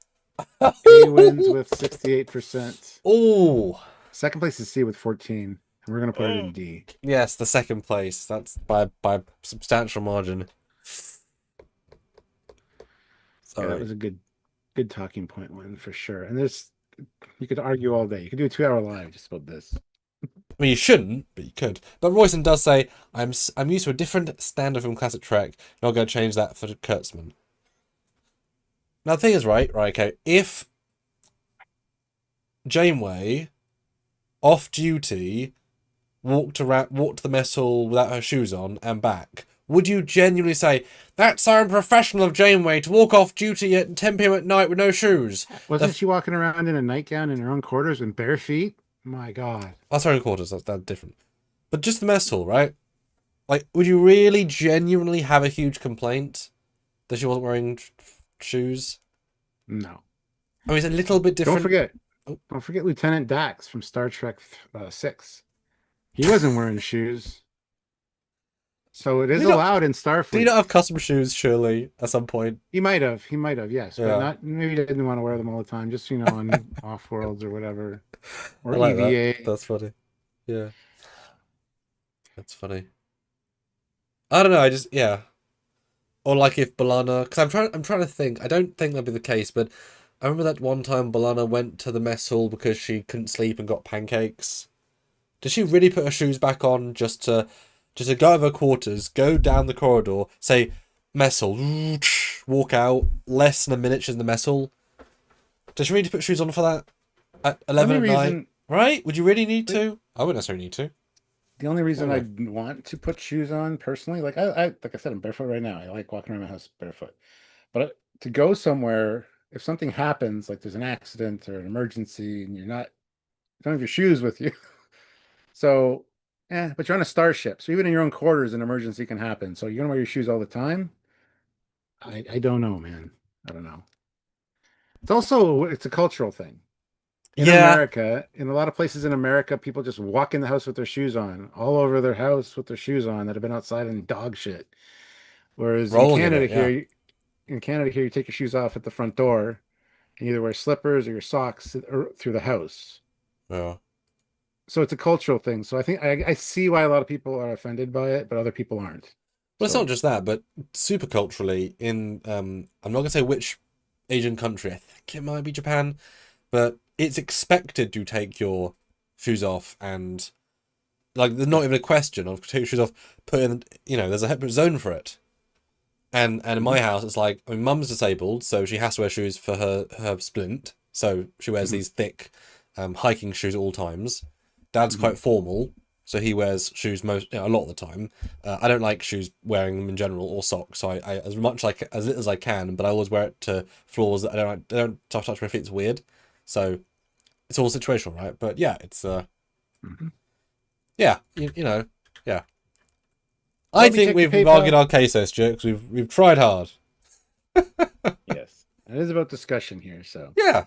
A wins with 68%. Oh, Second place is C with 14. And we're gonna put it in D. yes, the second place. That's by substantial margin. Yeah, that was a good talking point one for sure. And you could argue all day. You could do a 2-hour live just about this. I mean, you shouldn't, but you could. But Royson does say, I'm used to a different standard from classic Trek. Not going to change that for Kurtzman. Now the thing is, right, okay, if Janeway off duty walked to the mess hall without her shoes on and back, would you genuinely say that's so unprofessional of Janeway to walk off duty at 10 p.m. at night with no shoes? Wasn't she walking around in a nightgown in her own quarters with bare feet? My God. That's her own quarters. That's different. But just the mess hall, right? Like, would you really genuinely have a huge complaint that she wasn't wearing shoes? No. I mean, it's a little bit different. Don't forget Lieutenant Dax from Star Trek 6. He wasn't wearing shoes. So it is allowed in Starfleet. Did he not have custom shoes, surely, at some point? He might have, yes. Yeah. But not, maybe he didn't want to wear them all the time, just, on off-worlds or whatever. Or I like EVA. that. That's funny. Yeah. That's funny. I don't know, yeah. Or like if B'Elanna, because I'm trying to think. I don't think that'd be the case, but I remember that one time B'Elanna went to the mess hall because she couldn't sleep and got pancakes. Did she really put her shoes back on just to go out of her quarters, go down the corridor, say mess hall, walk out, less than a minute she's in the mess hall? Does she really put shoes on for that at 11 at night? Right? Would you really need to? I wouldn't necessarily need to. The only reason I want to put shoes on personally, like I said, I'm barefoot right now. I like walking around my house barefoot. But to go somewhere, if something happens, like there's an accident or an emergency, and you don't have your shoes with you. So, but you're on a starship. So even in your own quarters, an emergency can happen. So you're gonna wear your shoes all the time? I don't know, man. I don't know. It's a cultural thing. In America, in a lot of places in America, people just walk in the house with their shoes on, all over their house with their shoes on that have been outside in dog shit. Whereas in Canada here, you take your shoes off at the front door and either wear slippers or your socks through the house. Yeah. So it's a cultural thing. So I think I see why a lot of people are offended by it, but other people aren't. Well, it's not just that, but super culturally in I'm not gonna say which Asian country. I think it might be Japan, but it's expected to take your shoes off, and like there's not even a question of take your shoes off. Put in, there's a separate zone for it. And in my house, it's like, I mean, Mum's disabled, so she has to wear shoes for her splint. So she wears these thick hiking shoes at all times. Dad's quite formal, so he wears shoes a lot of the time. I don't like shoes wearing them in general or socks, so I as much like as little as I can, but I always wear it to floors that I don't touch my feet. It's weird, so it's all situational, right? But yeah, it's yeah, yeah. I think we've argued our case there, Stuart, because we've tried hard. Yes, it is about discussion here, so yeah.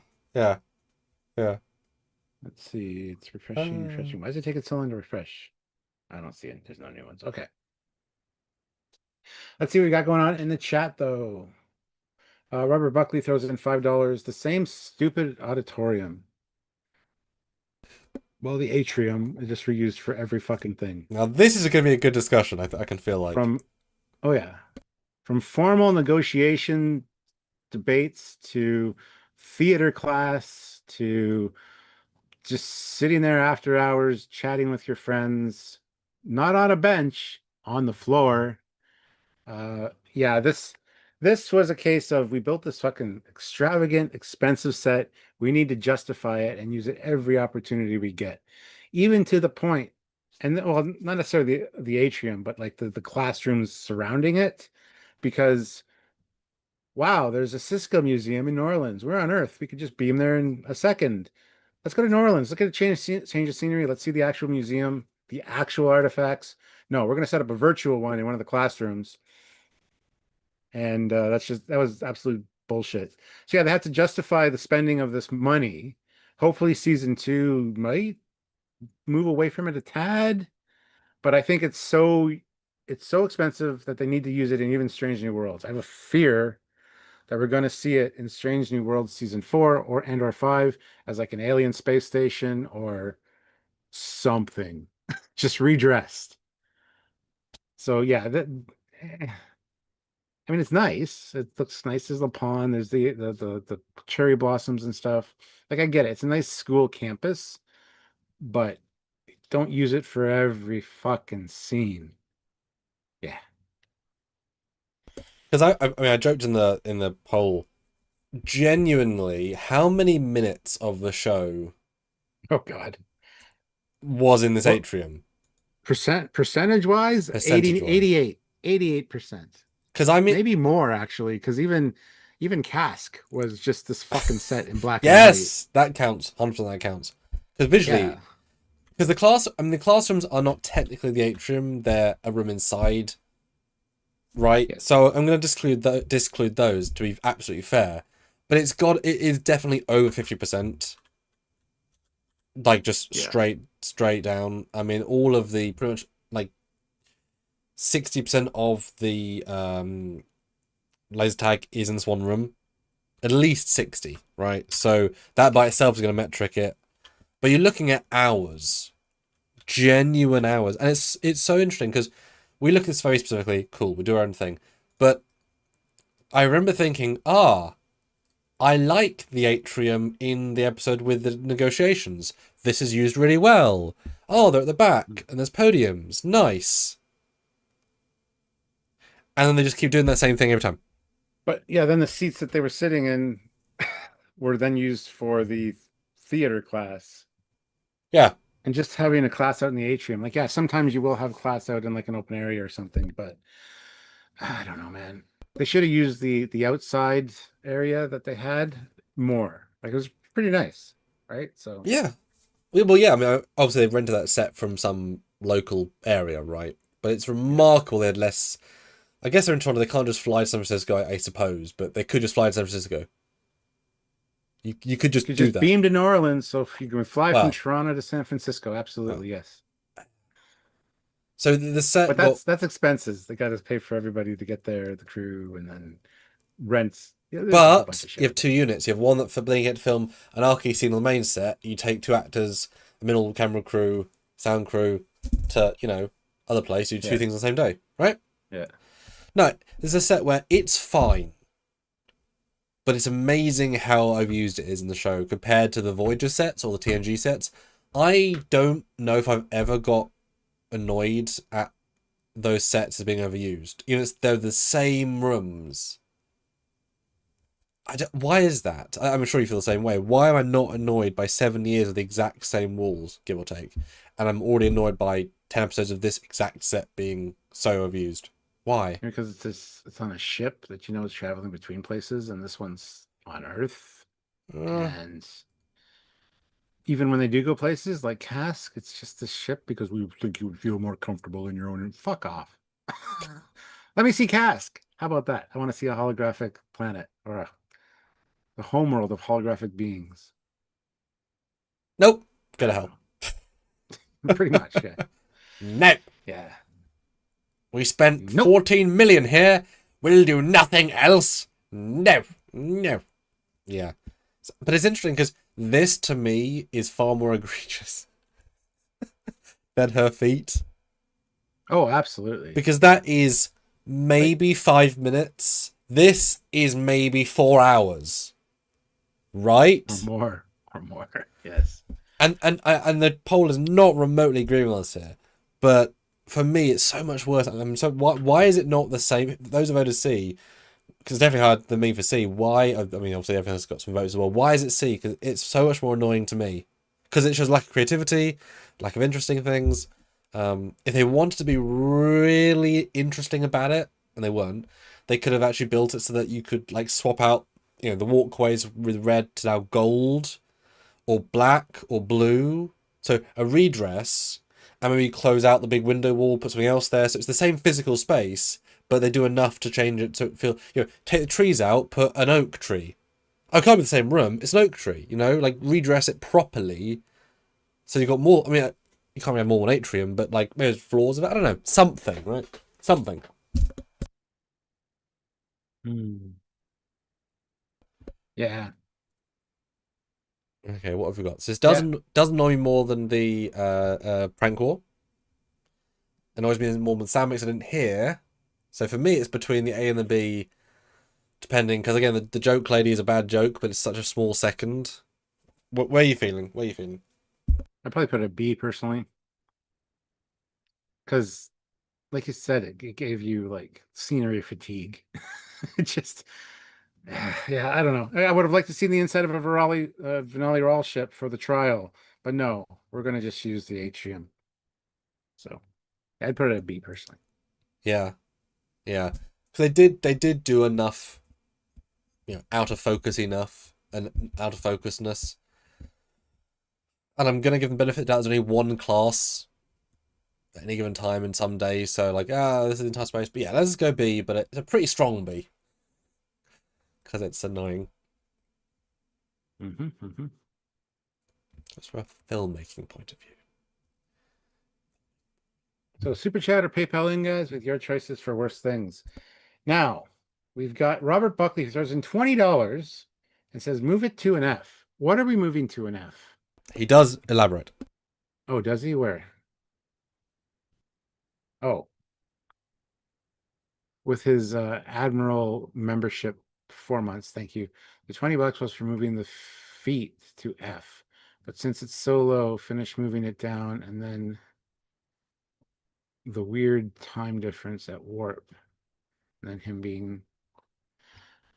Let's see. It's refreshing. Why does it take it so long to refresh? I don't see it. There's no new ones. Okay. Let's see what we got going on in the chat, though. Robert Buckley throws in $5. The same stupid auditorium. Well, the Atrium is just reused for every fucking thing. Now, this is going to be a good discussion, I can feel like. From formal negotiation debates to theater class to just sitting there after hours chatting with your friends, not on a bench, on the floor. This was a case of we built this fucking extravagant, expensive set. We need to justify it and use it every opportunity we get, even to the point, and well, not necessarily the atrium, but like the classrooms surrounding it, because wow, there's a Cisco museum in New Orleans. We're on Earth. We could just beam there in a second. Let's go to New Orleans. Look at a change of scenery. Let's see the actual museum, the actual artifacts. No, we're going to set up a virtual one in one of the classrooms. And that was absolute bullshit. So yeah, they had to justify the spending of this money. Hopefully season 2 might move away from it a tad, but I think it's so expensive that they need to use it in even Strange New Worlds. I have a fear that we're going to see it in Strange New Worlds season 4 or 5 as like an alien space station or something, just redressed. So yeah, I mean, it's nice. It looks nice. There's the pond. There's the cherry blossoms and stuff. Like, I get it. It's a nice school campus, but don't use it for every fucking scene. Yeah. Because I mean, I joked in the poll genuinely, how many minutes of the show Oh God. was in this Well, atrium? percentage wise, Percentage 80, wise? 88%. Because I mean, Maybe more actually, because even Cask was just this fucking set in black and white. yes, that counts. 100% that counts. Because visually, Yeah. because the classrooms are not technically the atrium; they're a room inside, right? Yes. So I'm going to disclude those to be absolutely fair. But it is definitely over 50%. Like just Yeah. straight down. I mean, all of the pretty much like 60% of the laser tag is in this one room. At least 60, right? So that by itself is going to metric it. But you're looking at hours, genuine hours, and it's so interesting because we look at this very specifically. Cool, we do our own thing, but I remember thinking, I like the atrium in the episode with the negotiations. This is used really well. Oh, they're at the back and there's podiums. Nice. And then they just keep doing that same thing every time. But yeah, then the seats that they were sitting in were then used for the theater class. Yeah. And just having a class out in the atrium. Like, yeah, sometimes you will have class out in like an open area or something, but I don't know, man. They should have used the outside area that they had more. Like it was pretty nice, right? So Yeah. Well, yeah, I mean, obviously they rented that set from some local area, right? But it's yeah. remarkable they had less. I guess they're in Toronto. They can't just fly to San Francisco, I suppose, but they could just fly to San Francisco. You could You just could do just that. beam to New Orleans. So if you can fly from Well, Toronto to San Francisco, well. absolutely yes. So the But set got, that's expenses. They got to pay for everybody to get there, the crew, and then rents. Yeah, there's a whole bunch but of you shit. have two units. You have one that for being able to film an arcade scene on the main set. You take two actors, a middle camera crew, sound crew, to other place. You do two Yeah, things on the same day, right? yeah. No, there's a set where it's fine, but it's amazing how overused it is in the show compared to the Voyager sets or the TNG sets. I don't know if I've ever got annoyed at those sets as being overused. They're the same rooms. Why is that? I'm sure you feel the same way. Why am I not annoyed by 7 years of the exact same walls, give or take? And I'm already annoyed by 10 episodes of this exact set being so overused. Why? Because it's on a ship that is traveling between places, and this one's on Earth. Uh, And even when they do go places like Cask, it's just a ship because we think you would feel more comfortable in your own. Fuck off. Let me see Cask. How about that? I want to see a holographic planet or the homeworld of holographic beings. nope. Go I to don't hell. know. Pretty much, yeah. Nope. Yeah. We spent Nope. 14 million here. We'll do nothing else. No. No. Yeah. But it's interesting because this to me is far more egregious than her feat. Oh, absolutely. Because that is maybe 5 minutes. This is maybe 4 hours. Right? Or more. Or more. Yes. And the poll is not remotely agreeing with us here. But for me, it's so much worse. So why is it not the same? Those who voted C, because it's definitely hard than me for C. Why? I mean, obviously everyone has got some votes as well. Why is it C? Because it's so much more annoying to me. Because it shows lack of creativity, lack of interesting things. If they wanted to be really interesting about it, and they weren't, they could have actually built it so that you could like swap out, the walkways with red to now gold, or black, or blue. So a redress, and maybe close out the big window wall, put something else there. So it's the same physical space, but they do enough to change it to feel, take the trees out, put an oak tree. I can't be the same room. It's an oak tree, like redress it properly. So you've got more. I mean, you can't really have more than atrium, but like maybe there's flaws of it. I don't know. Something, right? Something. Hmm. Yeah. Okay, what have we got? So this Yeah. doesn't annoy me more than the prank war. Annoys me more than Sam Mix I didn't hear. So for me, it's between the A and the B, depending. Because again, the joke lady is a bad joke, but it's such a small second. Where are you feeling? Where are you feeling? I'd probably put a B personally. Because, like you said, it gave you like scenery fatigue. It just Yeah, I don't know. I would have liked to see the inside of a Venali Rawl ship for the trial, but no, we're gonna just use the Atrium. So I'd put it at B personally. Yeah, yeah. So they did do enough, out of focus enough and out of focusness. And I'm gonna give them benefit that there's only one class at any given time in some days, so like, this is entire space. But yeah, let's go B, but it's a pretty strong B. Because it's annoying. Just from a filmmaking point of view. So super chat or PayPal in, guys, with your choices for worst things. Now we've got Robert Buckley who throws in $20 and says, "Move it to an F." What are we moving to an F? He does elaborate. Oh, does he? Where? Oh, with his Admiral membership 4 months. Thank you. The $20 was for moving the feet to F, but since it's so low, finish moving it down, and then the weird time difference at warp, and then him being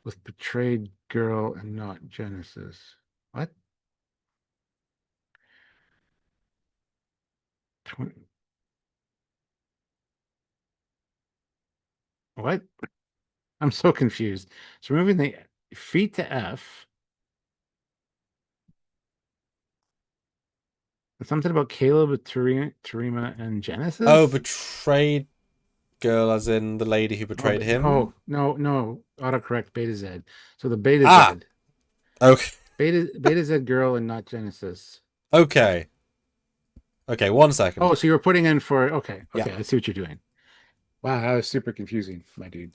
with betrayed girl and not Genesis. What? 20, what? I'm so confused. So moving the feet to F. Something about Caleb with Terima and Genesis? Oh, betrayed girl, as in the lady who betrayed him? Oh, no. Autocorrect Beta Z. So the Beta Z. Okay. Beta Z girl and not Genesis. Okay. Okay, 1 second. Oh, so you were putting in for okay. Yeah. I see what you're doing. Wow, that was super confusing, my dude.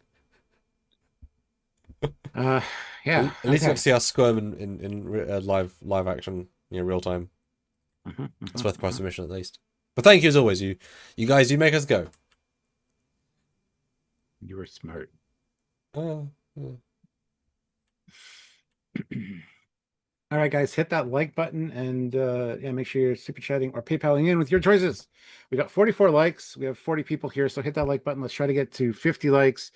Yeah. At least you got to see us squirm in live action, real time. It's worth the price of admission at least. But thank you as always. You guys do make us go. You were smart. Yeah. All right, guys, hit that like button and yeah, make sure you're super chatting or PayPaling in with your choices. We got 44 likes. We have 40 people here, so hit that like button. Let's try to get to 50 likes.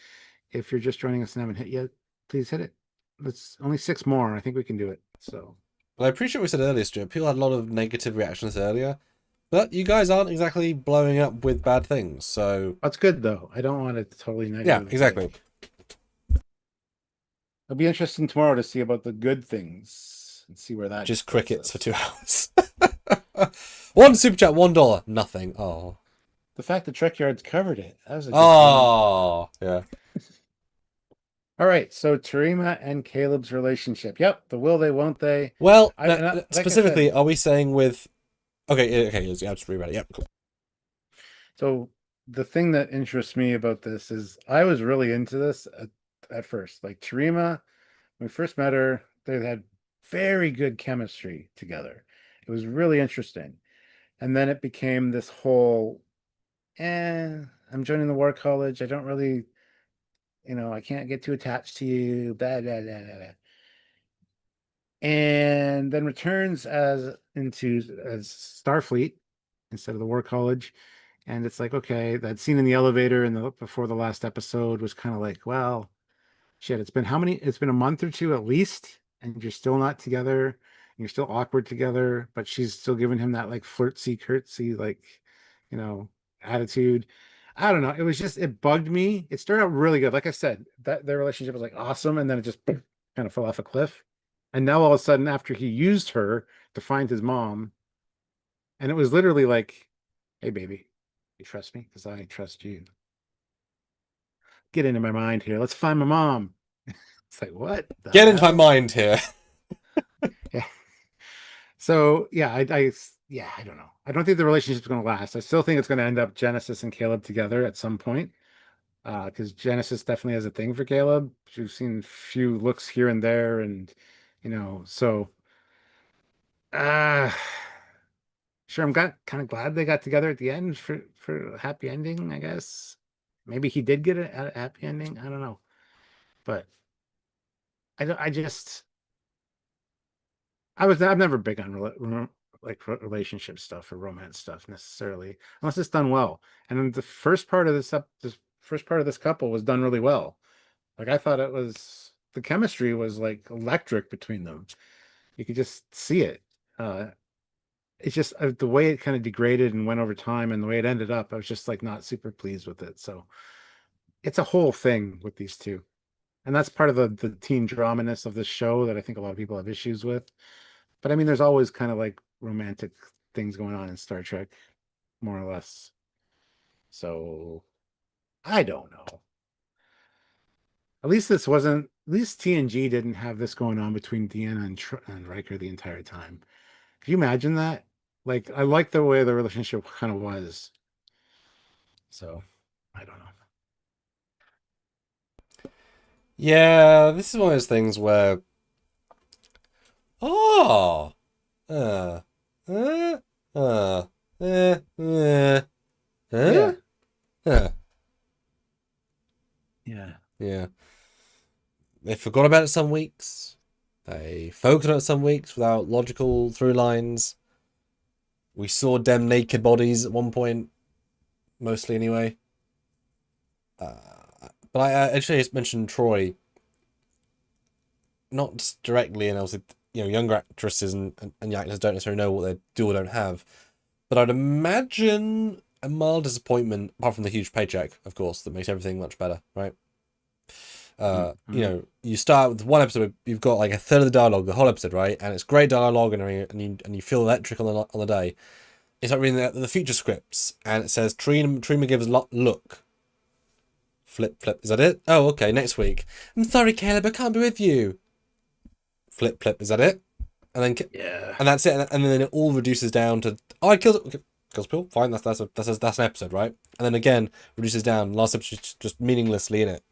If you're just joining us and haven't hit yet, please hit it. Let's only 6 more. I think we can do it. So, well, I appreciate what we said earlier, Stuart. People had a lot of negative reactions earlier, but you guys aren't exactly blowing up with bad things, so that's good though. I don't want it totally negative. Yeah, exactly. It'll be interesting tomorrow to see about the good things and see where that just crickets for 2 hours. One super chat, $1, nothing. Oh, the fact that Trekyards covered it. That was a good yeah. All right, so Terima and Caleb's relationship. Yep, the will they, won't they? Well, specifically, are we saying with? Okay, I'll just reread it. Yep, cool. So the thing that interests me about this is I was really into this at first. Like Terima, when we first met her, they had very good chemistry together. It was really interesting. And then it became this whole, I'm joining the war college. I don't really, I can't get too attached to you, blah, blah, blah, blah, blah. And then returns as Starfleet instead of the war college. And it's like, okay, that scene in the elevator before the last episode was kind of like, well, shit, it's been a month or two at least, and you're still not together, and you're still awkward together, but she's still giving him that like flirtsy, curtsy, like, attitude. I don't know. It bugged me. It started out really good. Like I said, that their relationship was like awesome, and then it just kind of fell off a cliff. And now all of a sudden, after he used her to find his mom, and it was literally like, hey, baby, you trust me? Because I trust you. Get into my mind here. Let's find my mom. It's like, what? Get into my mind here. Yeah. So, yeah, I don't know. I don't think the relationship's going to last. I still think it's going to end up Genesis and Caleb together at some point. Because Genesis definitely has a thing for Caleb. We've seen a few looks here and there, and so sure, I'm kind of glad they got together at the end for a happy ending, I guess. Maybe he did get a happy ending. I don't know, but I'm never big on relationship stuff or romance stuff necessarily, unless it's done well. And then the first part of this couple was done really well. Like I thought it was the chemistry was like electric between them. You could just see it. It's just the way it kind of degraded and went over time, and the way it ended up. I was just like not super pleased with it. So it's a whole thing with these two, and that's part of the teen dramaness of the show that I think a lot of people have issues with. But I mean, there's always kind of like romantic things going on in Star Trek, more or less. So I don't know. At least this wasn't. At least TNG didn't have this going on between Deanna and Riker the entire time. Can you imagine that? Like, I like the way the relationship kind of was. So, I don't know. Yeah, this is one of those things where oh uh uh uh uh uh Yeah, uh yeah, yeah. They forgot about it some weeks. They focused on it some weeks without logical through lines. We saw them naked bodies at one point, mostly anyway. But I actually just mentioned Troy, not just directly, and obviously, younger actresses and actors don't necessarily know what they do or don't have. But I'd imagine a mild disappointment, apart from the huge paycheck, of course, that makes everything much better, right? You start with one episode, you've got like a third of the dialogue, the whole episode, right? And it's great dialogue, and you feel electric on the day. It's like reading the feature scripts, and it says Trina gives look. Flip. Is that it? Oh, okay. Next week. I'm sorry, Caleb. I can't be with you. Flip. Is that it? And then yeah. and that's it. And then it all reduces down to I kills people. Fine. That's an episode, right? And then again reduces down. Last episode just meaninglessly in it.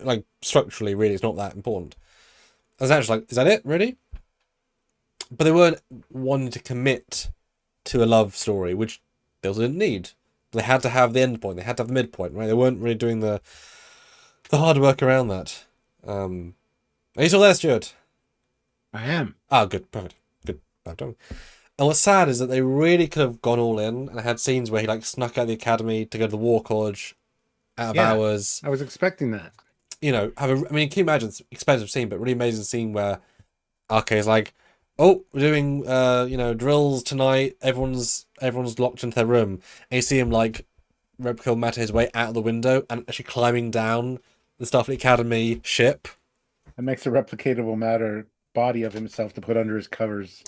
Like structurally, really, it's not that important. I was actually like, is that it? Really? But they weren't wanting to commit to a love story, which they also didn't need. They had to have the end point. They had to have the midpoint, right? They weren't really doing the hard work around that. Are you still there, Stuart? I am. Ah, good, perfect, good. Bad done. And what's sad is that they really could have gone all in and had scenes where he like snuck out of the academy to go to the war college out of hours. I was expecting that. I mean, can you imagine? It's an expensive scene, but really amazing scene where, okay, it's like, oh, we're doing, drills tonight. Everyone's locked into their room, and you see him like replicate matter his way out of the window and actually climbing down the Starfleet Academy ship. It makes a replicatable matter body of himself to put under his covers.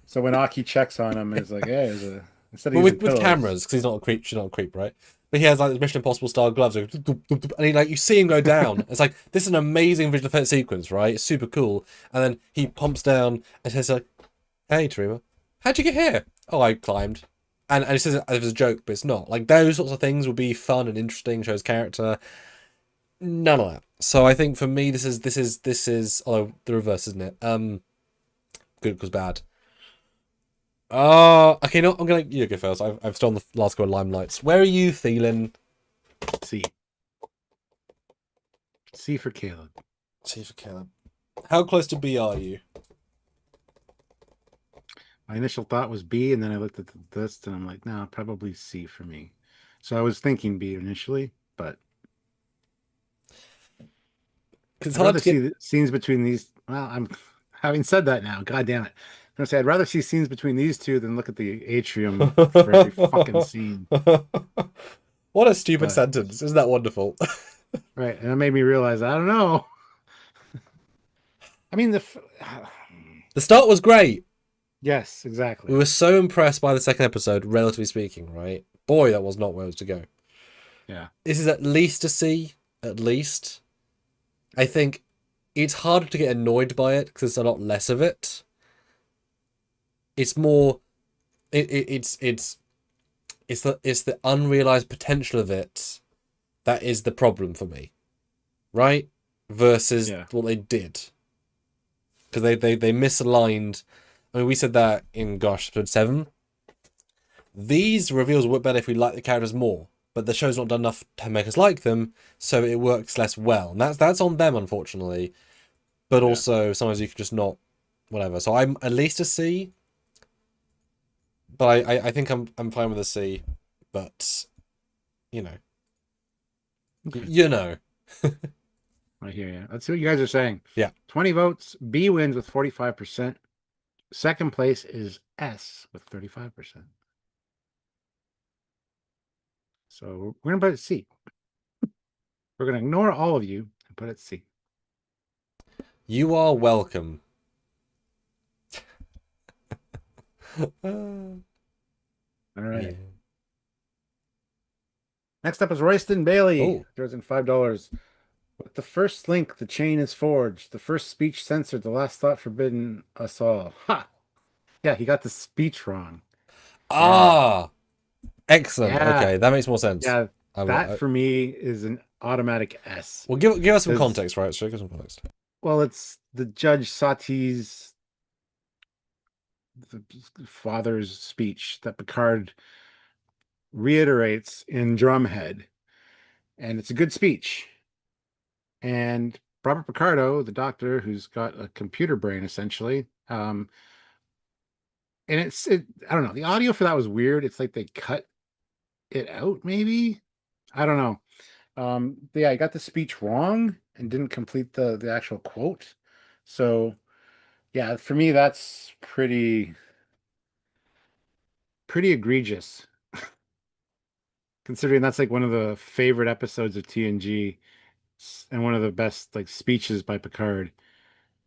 So when Aki checks on him, it's like, hey, instead of with pillows. cameras, because he's not a creep. She's not a creep, right? But he has like Mission Impossible style gloves, and you see him go down. It's like this is an amazing visual effects sequence, right? It's super cool. And then he pumps down and says like, "Hey, Terima, how'd you get here?" "Oh, I climbed." And he says it as a joke, but it's not. Like those sorts of things would be fun and interesting, shows character. None of that. So I think for me, this is although the reverse, isn't it? Good equals bad. Okay, no, I'm gonna you go first. I've stolen the last couple of limelights. Where are you feeling? C. C for Caleb. C for Caleb. How close to B are you? My initial thought was B, and then I looked at the list, and I'm like, no, probably C for me. So I was thinking B initially, but It's I'd hard rather to get... see the scenes between these. Well, I'm having said that now. God damn it! I'm gonna say I'd rather see scenes between these two than look at the atrium for every fucking scene. What a stupid But, sentence! Isn't that wonderful? right, and it made me realize I don't know. I mean The start was great. yes, exactly. We were so impressed by the second episode, relatively speaking, right? Boy, that was not where it was to go. Yeah. This is at least a C, at least. I think it's harder to get annoyed by it because there's a lot less of it. It's more, it's the unrealized potential of it that is the problem for me, right? Versus what they did, because they misaligned. I mean, we said that in episode 7. These reveals work better if we like the characters more, but the show's not done enough to make us like them, so it works less well. And that's on them, unfortunately. But also, sometimes you can just not, whatever. So I'm at least a C. But I think I'm fine with a C. But, Okay. you know. I hear you. Let's see what you guys are saying. Yeah. 20 votes. B wins with 45%. Second place is S with 35%. So we're going to put it C. We're going to ignore all of you and put it C. You are welcome. All right. Yeah. Next up is Royston Bailey. Oh. Throws in $5. With the first link, the chain is forged. The first speech censored. The last thought forbidden us all. Ha! Yeah, he got the speech wrong. Ah! Excellent. Yeah. Okay, that makes more sense. Yeah, that for me is an automatic S. Well, give us some context, right? So give us some context. Well, it's the Judge Satie's the father's speech that Picard reiterates in Drumhead, and it's a good speech. And Robert Picardo, the doctor who's got a computer brain essentially, and I don't know, the audio for that was weird. It's like they cut it out, maybe. I don't know. Yeah, I got the speech wrong and didn't complete the actual quote. So yeah, for me that's pretty egregious. Considering that's like one of the favorite episodes of TNG and one of the best like speeches by Picard.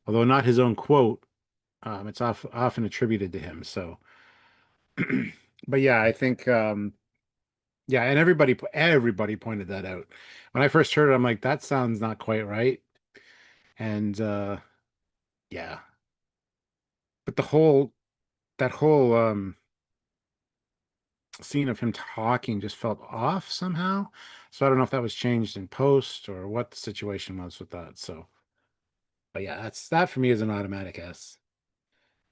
Although not his own quote, it's often attributed to him. So but yeah, I think yeah, and everybody pointed that out. When I first heard it, I'm like, that sounds not quite right. And yeah. But that whole scene of him talking just felt off somehow. So I don't know if that was changed in post or what the situation was with that. So but yeah, that for me is an automatic S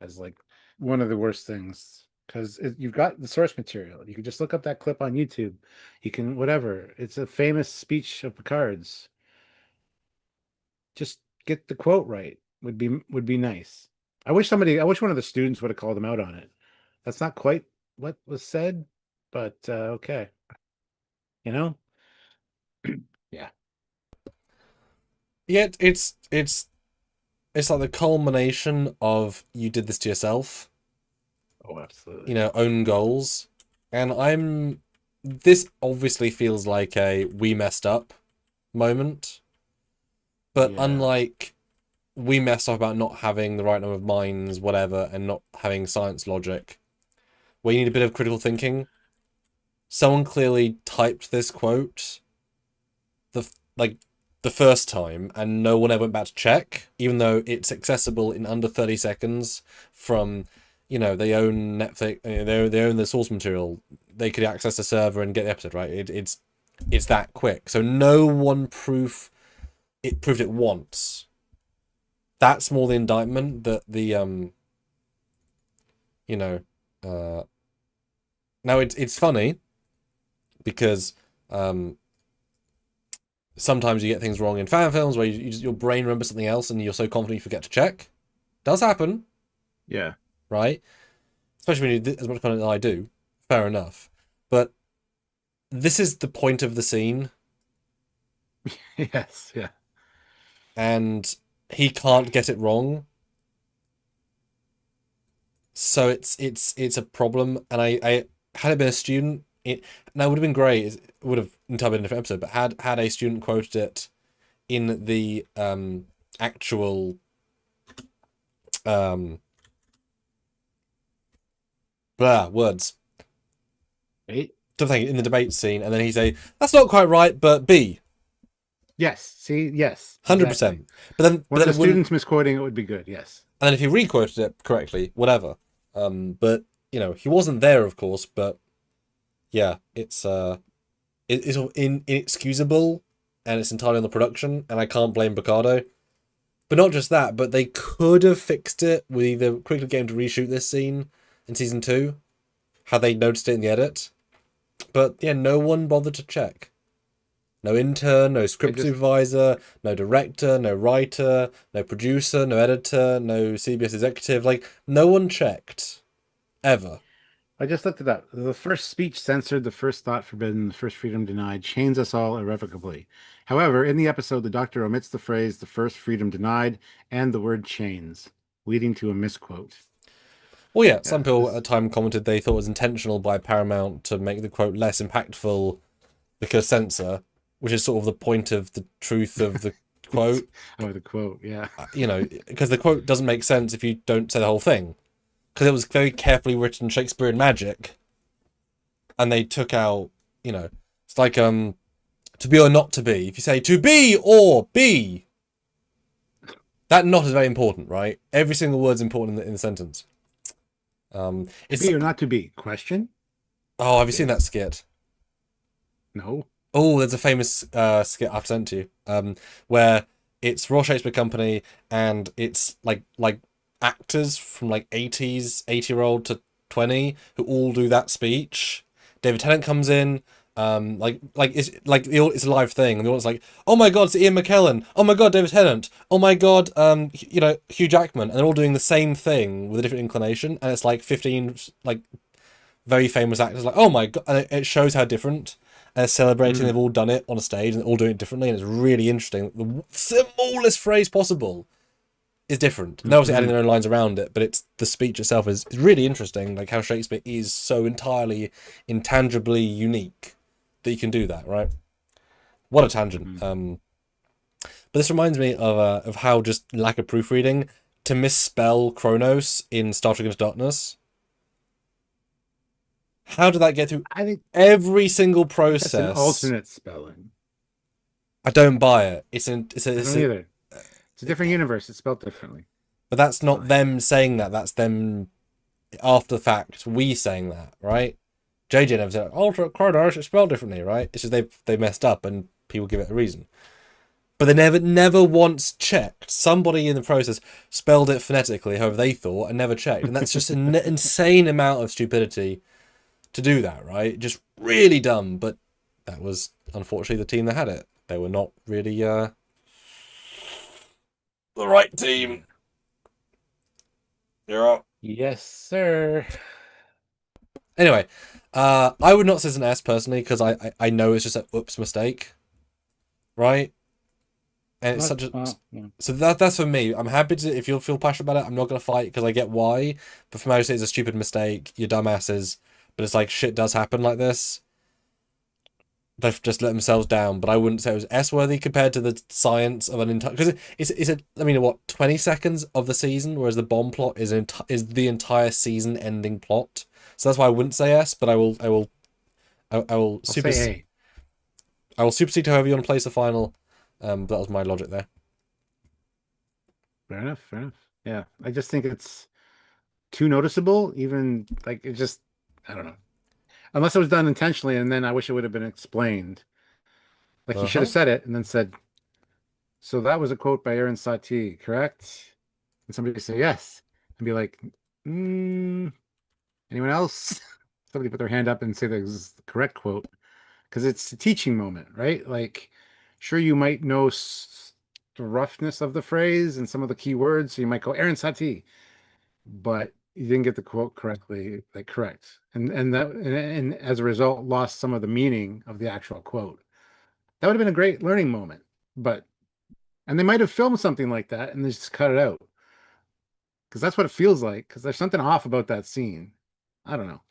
as like one of the worst things because you've got the source material. You can just look up that clip on YouTube. You can whatever. It's a famous speech of Picard's. Just get the quote right would be nice. I wish one of the students would have called him out on it. That's not quite what was said, but okay. You know? Yeah. Yeah, it's like the culmination of you did this to yourself. Oh, absolutely. You know, own goals. And this obviously feels like a we messed up moment. But Yeah. unlike we messed up about not having the right number of minds, whatever, and not having science logic, where you need a bit of critical thinking, someone clearly typed this quote the first time, and no one ever went back to check, even though it's accessible in under 30 seconds from, you know, they own Netflix, they own the source material. They could access the server and get the episode, right? It's that quick. So no one proved it once. That's more the indictment that the you know, now it's funny because sometimes you get things wrong in fan films where your brain remembers something else and you're so confident you forget to check. Does happen. Yeah. Right? Especially when you do as much content as I do. Fair enough. But this is the point of the scene. Yes, yeah. And he can't get it wrong. So it's a problem. And I had it been a student, now it would have been great. It would have entirely been a different episode, but had a student quoted it in the actual words. Eight. In the debate scene, and then he say, "That's not quite right, but B." Yes. See, yes. 100%. Exactly. But then One of the students misquoting it would be good, yes. And then if he requoted it correctly, whatever. But you know, he wasn't there, of course. But yeah, it's inexcusable, and it's entirely on the production, and I can't blame Picardo. But not just that, but they could have fixed it with either quickly getting to reshoot this scene in season 2, had they noticed it in the edit. But yeah, no one bothered to check. No intern, no script supervisor, no director, no writer, no producer, no editor, no CBS executive. Like, no one checked. Ever. I just looked it up. The first speech censored, the first thought forbidden, the first freedom denied, chains us all irrevocably. However, in the episode, the Doctor omits the phrase "the first freedom denied" and the word "chains," leading to a misquote. Well, yeah, Yeah, some people at the this, time commented they thought it was intentional by Paramount to make the quote less impactful because censor, which is sort of the point of the truth of the quote. oh, the quote. Yeah, You know, because the quote doesn't make sense if you don't say the whole thing. Because it was very carefully written Shakespearean magic, and they took out, you know, it's like to be or not to be. If you say to be or be, that not is very important, right? Every single word's important in the sentence. to It's be or not to be? Question? oh, have you seen Yes. that skit? No. Oh, there's a famous skit I've sent to you, where it's Royal Shakespeare Company, and it's like actors from like 80s, 80-year-old to 20 who all do that speech. David Tennant comes in, it's a live thing, and the audience like, oh my god, it's Ian McKellen, oh my god, David Tennant, oh my god, Hugh Jackman, and they're all doing the same thing with a different inclination, and it's like 15 like very famous actors like, oh my god, and it shows how different. And they're celebrating, they've all done it on a stage and they're all doing it differently, and it's really interesting. The smallest phrase possible is different. And they're obviously adding their own lines around it, but it's the speech itself is really interesting, like how Shakespeare is so entirely intangibly unique that you can do that, right? What a tangent. But this reminds me of how just lack of proofreading to misspell Kronos in Star Trek Into Darkness. How did that get through I think every single that's an process? alternate spelling. I don't buy it. It's I don't either. It's a different universe. It's spelled differently. but that's not Fine. them saying that. That's them after the fact. We saying that, right? JJ never said Ultra Kronos. It's spelled differently, right? It's just they messed up and people give it a reason. But they never once checked. Somebody in the process spelled it phonetically, however they thought, and never checked. And that's just an insane amount of stupidity to do that, right? Just really dumb. But that was unfortunately the team that had it. They were not really the right team. You're up. Yes, sir. Anyway, I would not say it's an S personally because I know it's just an oops mistake, right? And it's Not, such a well, yeah. so that's for me. I'm happy to if you feel passionate about it. I'm not gonna fight because I get why. But for me, I just say it's a stupid mistake. You're dumbasses. But it's like shit does happen like this. They've just let themselves down. But I wouldn't say it was S worthy compared to the science of an entire because it's a I mean what 20 seconds of the season, whereas the bomb plot is the entire season ending plot. So that's why I wouldn't say S, but I will I'll say I will supersede however you want to place the final. That was my logic there. A. Fair enough. Fair enough. Yeah. I just think it's too noticeable. Even like it just, I don't know. Unless it was done intentionally, and then I wish it would have been explained. Like he should have said it and then said, "So that was a quote by Aaron Satie, correct?" And somebody say yes, and be like, "Anyone else?" Somebody put their hand up and say this is the correct quote because it's a teaching moment, right? Like, sure, you might know the roughness of the phrase and some of the key words, so you might go Aaron Satie, but you didn't get the quote correctly, like correct, and as a result, lost some of the meaning of the actual quote. That would have been a great learning moment, but and they might have filmed something like that and they just cut it out because that's what it feels like. Because there's something off about that scene. I don't know.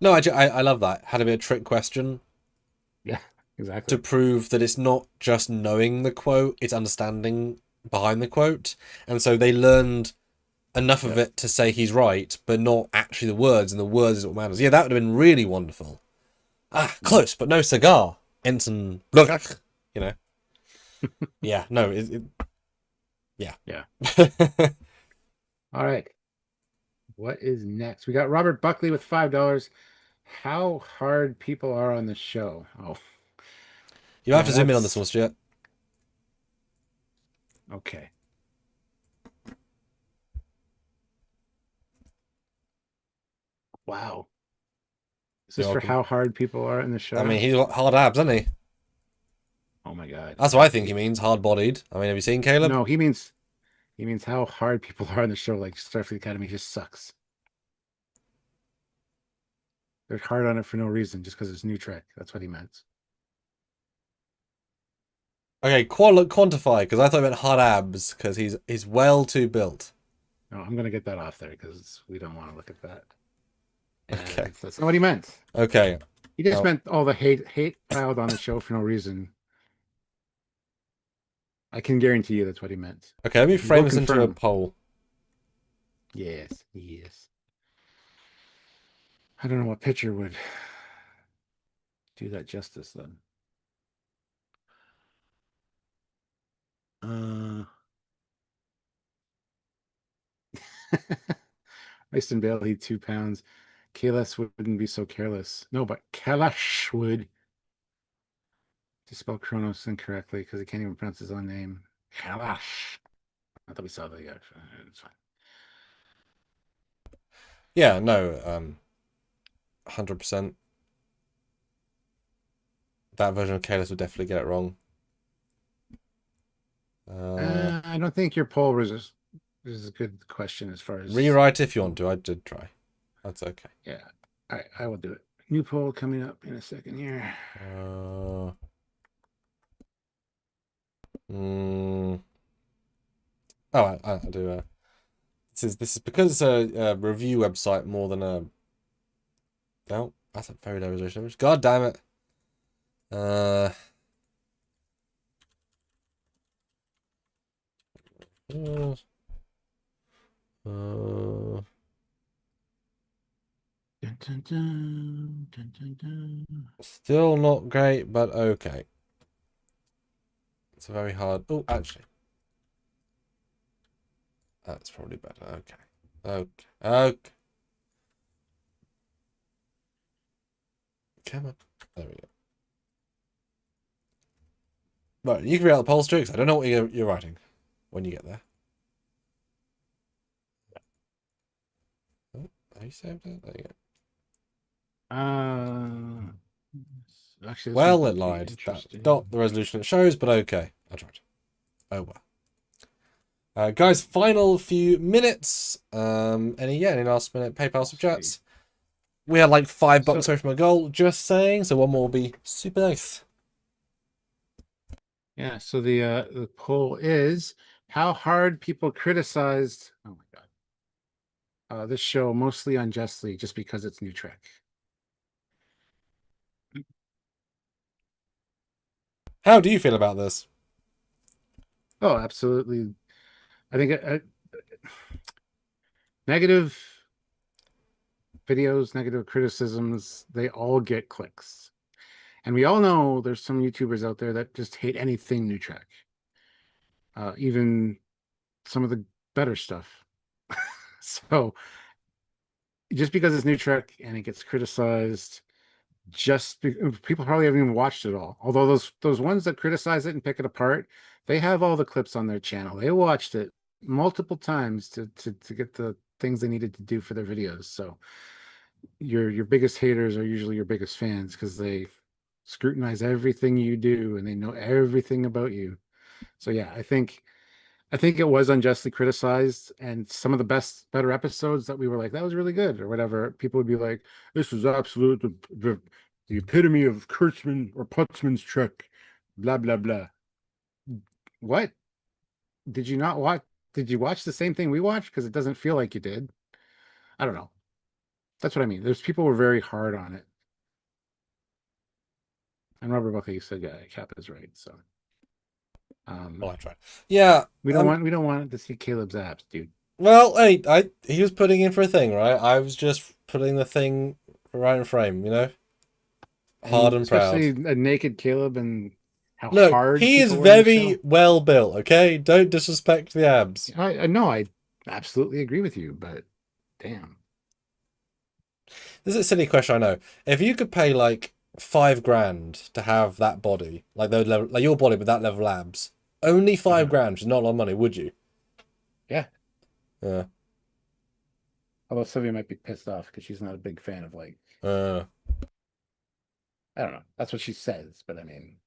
No, I love that. Had a bit of trick question Yeah, to exactly. prove that it's not just knowing the quote, it's understanding behind the quote. And so they learned enough of Yeah. it to say he's right, but not actually the words, and the words is what matters. Yeah, that would have been really wonderful. Ah, close, but no cigar. Ensign, you know. Yeah, no, yeah. Yeah. All right. What is next? We got Robert Buckley with $5. How hard people are on the show. Oh, You have yeah, to zoom in on this that's one, Stuart. okay. Wow. Is this You're for welcome. how hard people are in the show? I mean, he's got hard abs, hasn't he? Oh my God. That's what I think he means, hard-bodied. I mean, have you seen Caleb? No, he means how hard people are on the show. Like Starfleet Academy just sucks. They're hard on it for no reason, just because it's new Trek. That's what he meant. Okay, quantify, because I thought he meant hard abs, because he's well too built. No, I'm gonna get that off there because we don't want to look at that. And Okay. that's not what he meant. Okay. He just meant all the hate piled on the show for no reason. I can guarantee you that's what he meant. Okay, let me frame this into a confirm. poll. Yes. I don't know what picture would do that justice, though. Mason Bailey, 2 pounds. Kalis wouldn't be so careless. No, but Kalash would. To spell Kronos incorrectly because he can't even pronounce his own name. Kalash. I thought we saw the it's fine. Yeah, no, 100%. That version of Kalis would definitely get it wrong. I don't think your poll was a good question as far as rewrite if you want to. I did try. That's okay. Yeah, I will do it. New poll coming up in a second here. Oh, I do. This is because it's a review website more than a. Oh, that's a very low resolution image. God damn it. Dun, dun, dun, dun, dun, dun. Still not great, but okay. It's a very hard. Oh, actually, that's probably better. Okay. Come on. There we go. Right, you can read out the poll streaks. I don't know what you're writing when you get there. Oh, are you saved it? There you go. Actually, Well, it lied. That's not the resolution it shows, but okay. I tried. Oh well. Guys, final few minutes. Any last minute PayPal sub chats? We had like $5 away from a goal, just saying. So one more will be super nice. Yeah. So the poll is how hard people criticized. Oh my God. This show mostly unjustly, just because it's new Trek. How do you feel about this? Oh, absolutely. I think negative videos, negative criticisms, they all get clicks. And we all know there's some YouTubers out there that just hate anything new Trek. Even some of the better stuff. So just because it's new Trek and it gets criticized, people probably haven't even watched it all. Although those ones that criticize it and pick it apart, they have all the clips on their channel. They watched it multiple times to get the things they needed to do for their videos. So your biggest haters are usually your biggest fans because they scrutinize everything you do and they know everything about you. So yeah, I think it was unjustly criticized, and some of the better episodes that we were like, that was really good or whatever, people would be like, this was absolute the epitome of Kurtzman or Putzman's Trek, blah blah blah. What? Did you not watch? Did you watch the same thing we watched? Because it doesn't feel like you did. I don't know. That's what I mean. There's people who were very hard on it. And Robert Buckley said, yeah, Cap is right. So I tried. Yeah. We don't want to see Caleb's abs, dude. Well, hey, he was putting in for a thing, right? I was just putting the thing right in frame, hard and proud. Especially a naked Caleb and how Look, hard he is very well built, okay? Don't disrespect the abs. I know, I absolutely agree with you, but damn. This is a silly question, I know. If you could pay like $5,000 to have that body, like your body with that level of abs, only $5,000, which is not a lot of money, would you? Yeah. Yeah. Although Sylvia might be pissed off because she's not a big fan of I don't know. That's what she says, but I mean,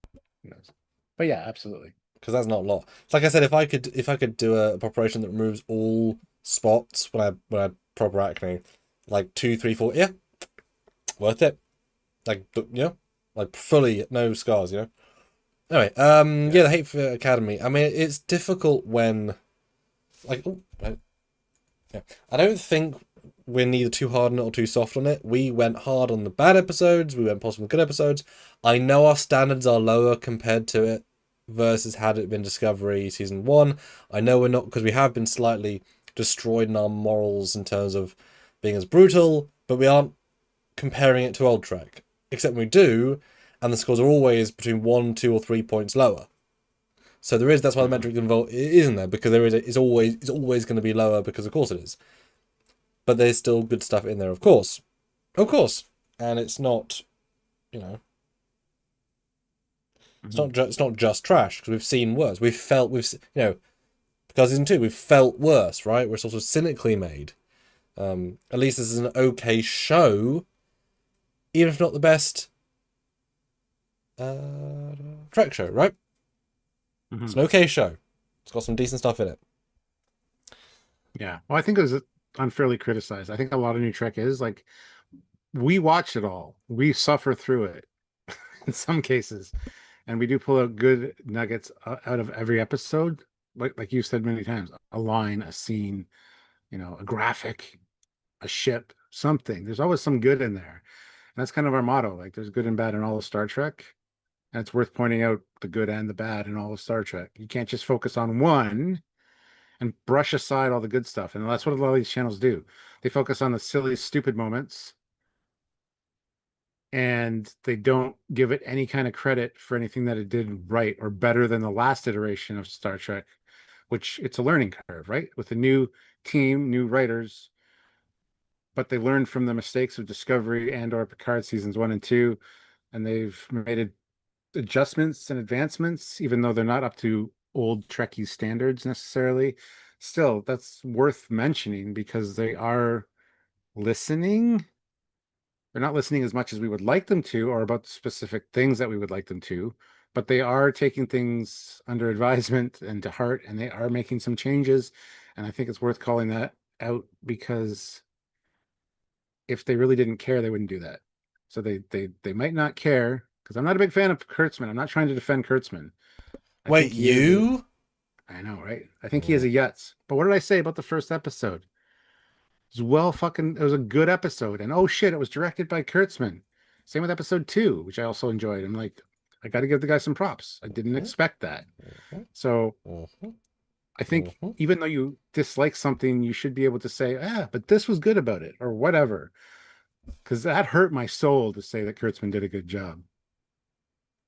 who knows? But yeah, absolutely. Because that's not a lot. It's like I said, if I could do a operation that removes all spots when I proper acne, like 2, 3, 4, yeah, worth it. Like, like fully no scars, Anyway, yeah, the Hateful Academy. I mean, it's difficult when, like, right. Yeah, I don't think we're neither too hard on it or too soft on it. We went hard on the bad episodes. We went possible good episodes. I know our standards are lower compared to it versus had it been Discovery season 1. I know we're not, because we have been slightly destroyed in our morals in terms of being as brutal, but we aren't comparing it to old Trek. Except when we do, and the scores are always between 1, 2, or 3 points lower. So there is, that's why the metric involved isn't there, because there is it's always going to be lower, because of course it is. But there's still good stuff in there, of course. Of course. And it's not, it's not just trash, because we've seen worse. Because season 2, we've felt worse, right? We're sort of cynically made. At least this is an okay show, even if not the best Trek show, right? It's an okay show. It's got some decent stuff in it. Yeah. Well, I think it was unfairly criticized. I think a lot of New Trek is like, we watch it all. We suffer through it in some cases. And we do pull out good nuggets out of every episode. Like you said many times, a line, a scene, a graphic, a ship, something. There's always some good in there. And that's kind of our motto. Like, there's good and bad in all of Star Trek. And it's worth pointing out the good and the bad in all of Star Trek. You can't just focus on one and brush aside all the good stuff. And that's what a lot of these channels do. They focus on the silly, stupid moments, and they don't give it any kind of credit for anything that it did right or better than the last iteration of Star Trek, which it's a learning curve, right? With a new team, new writers, but they learned from the mistakes of Discovery and or Picard seasons 1 and 2, and they've made adjustments and advancements, even though they're not up to old Trekkie standards necessarily. Still, that's worth mentioning because they are listening. They're not listening as much as we would like them to, or about the specific things that we would like them to, but they are taking things under advisement and to heart, and they are making some changes. And I think it's worth calling that out, because if they really didn't care, they wouldn't do that. So they might not care, because I'm not a big fan of Kurtzman. I'm not trying to defend Kurtzman. Wait, you? I know, right? I think he is a Yutz. But what did I say about the first episode? It was a good episode. And oh shit, it was directed by Kurtzman. Same with episode 2, which I also enjoyed. I'm like, I got to give the guy some props. I didn't expect that. So I think even though you dislike something, you should be able to say, but this was good about it, or whatever. Because that hurt my soul to say that Kurtzman did a good job.